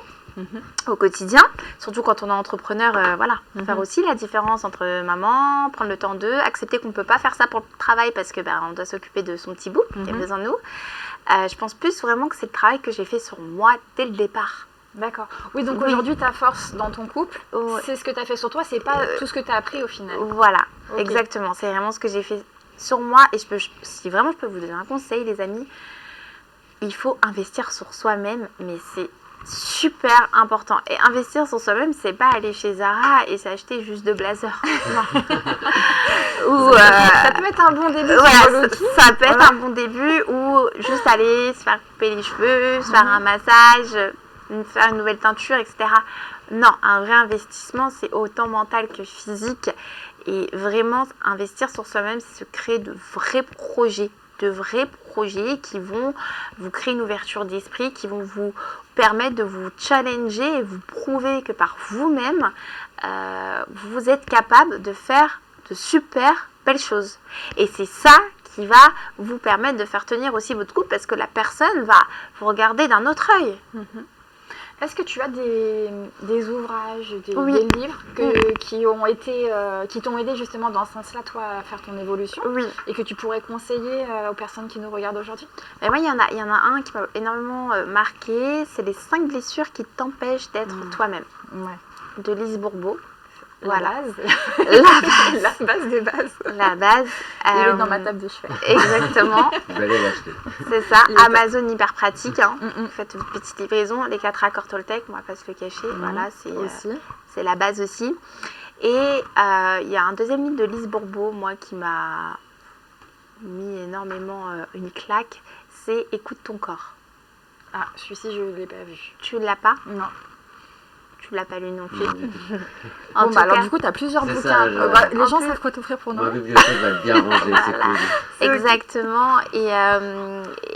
Au quotidien, surtout quand on est entrepreneur, voilà, faire aussi la différence entre maman, prendre le temps d'eux, accepter qu'on ne peut pas faire ça pour le travail parce que on doit s'occuper de son petit bout qui a besoin de nous. Je pense plus vraiment que c'est le travail que j'ai fait sur moi dès le départ. D'accord. Oui, donc aujourd'hui, ta force dans ton couple, Ouais. c'est ce que tu as fait sur toi, c'est pas tout ce que tu as appris au final. Voilà, Ok. exactement, c'est vraiment ce que j'ai fait sur moi. Et si vraiment je peux vous donner un conseil, les amis, il faut investir sur soi-même, mais c'est super important. Et investir sur soi-même, c'est pas aller chez Zara et s'acheter juste 2 blazers. Non. Ou Ça peut être un bon début. voilà, ça peut être un bon début, ou juste aller se faire couper les cheveux, se faire un massage, faire une nouvelle teinture, etc. Non, un vrai investissement, c'est autant mental que physique. Et vraiment, investir sur soi-même, c'est se créer de vrais projets qui vont vous créer une ouverture d'esprit, qui vont vous permettre de vous challenger et vous prouver que par vous-même, vous êtes capable de faire de super belles choses. Et c'est ça qui va vous permettre de faire tenir aussi votre couple, parce que la personne va vous regarder d'un autre œil. Est-ce que tu as des ouvrages, Oui. des livres qui t'ont aidé justement dans ce sens-là, toi, à faire ton évolution, Oui. et que tu pourrais conseiller aux personnes qui nous regardent aujourd'hui? Et moi, il y en a un qui m'a énormément marqué, c'est les 5 blessures qui t'empêchent d'être toi-même, Ouais. de Lise Bourbeau. La Voilà. base. La base des bases. La base. Il est dans ma table de chevet. Exactement. Je vais aller l'acheter. C'est ça, Il est Amazon hyper pratique. Hein. Vous faites une petite livraison, les 4 accords Toltec, on va pas se le cacher. Voilà, c'est la base aussi. Et il y a un deuxième livre de Lise Bourbeau, moi, qui m'a mis énormément une claque, c'est Écoute ton corps. Ah, celui-ci, je ne l'ai pas vu. Tu l'as pas? Non. Tu l'as pas lu non plus. Non, du tout. En Bon, tout bah, alors cas, du coup, tu as plusieurs C'est bouquins. ça, genre. Les En gens plus- savent quoi t'offrir pour Ma Noël. bibliothèque va être bien rangée, c'est Voilà. cool. exactement.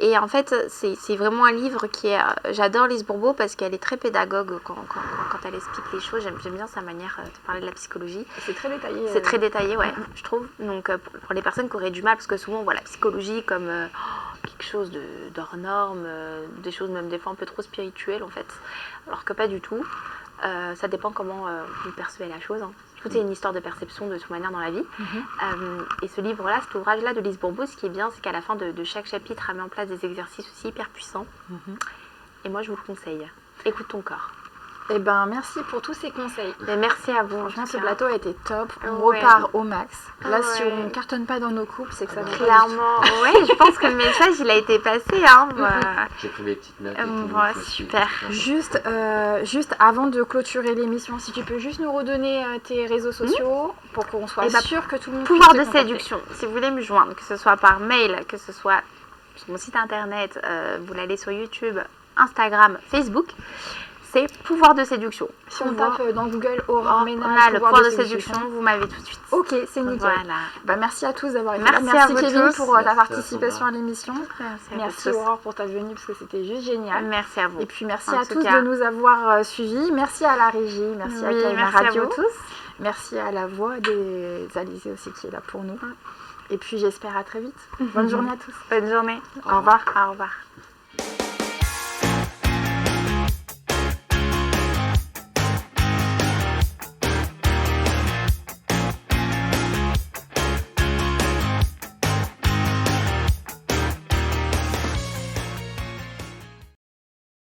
Et en fait, c'est vraiment un livre qui est... J'adore Lise Bourbeau parce qu'elle est très pédagogue quand elle explique les choses. J'aime bien sa manière de parler de la psychologie. C'est très détaillé. C'est très détaillé, ouais, je trouve. Donc, pour les personnes qui auraient du mal, parce que souvent, on voit la psychologie comme quelque chose d'hors norme, des choses même des fois un peu trop spirituelles, en fait. Alors que pas du tout. Ça dépend comment vous percevez la chose. Hein. Tout est une histoire de perception de toute manière dans la vie. Et ce livre-là, cet ouvrage-là de Lise Bourbeau, ce qui est bien, c'est qu'à la fin de chaque chapitre, elle met en place des exercices aussi hyper puissants. Et moi, je vous le conseille. Écoute ton corps. Eh ben, merci pour tous ces conseils. Mais merci à vous. en Franchement, tout ce cas. plateau a été top. On Ouais. repart au max. Là, si Ouais. on cartonne pas dans nos couples, c'est que ça va pas du tout. Clairement, oui, je pense que le message, il a été passé. Hein, J'ai pris mes petites notes. Et tout, voilà, je me suis- super. Juste avant de clôturer l'émission, si tu peux juste nous redonner tes réseaux sociaux pour qu'on soit Eh ben, sûr que tout le monde Pouvoir puisse de te contacter. séduction. Si vous voulez me joindre, que ce soit par mail, que ce soit sur mon site internet, vous l'allez sur YouTube, Instagram, Facebook, c'est Pouvoir de séduction. Si on Pouvoir- tape dans Google Aurore on a Ménage, le pouvoir de séduction, vous m'avez tout de suite. Ok, c'est nickel. Voilà. Bah, merci à tous d'avoir été Merci là. à Merci vous Kevin tous. pour ta Merci à participation Sandra. à l'émission. Merci à vous Merci tous. Aurore pour ta venue parce que c'était juste génial. Merci à vous. Et puis merci En à tout tous cas. de nous avoir suivis. Merci à la régie, merci à Oui, Kaina merci Radio. à vous tous. Merci à la voix des Alizés aussi qui est là pour nous. Et puis j'espère à très vite. Bonne journée à tous. Bonne journée. Au revoir. Au revoir.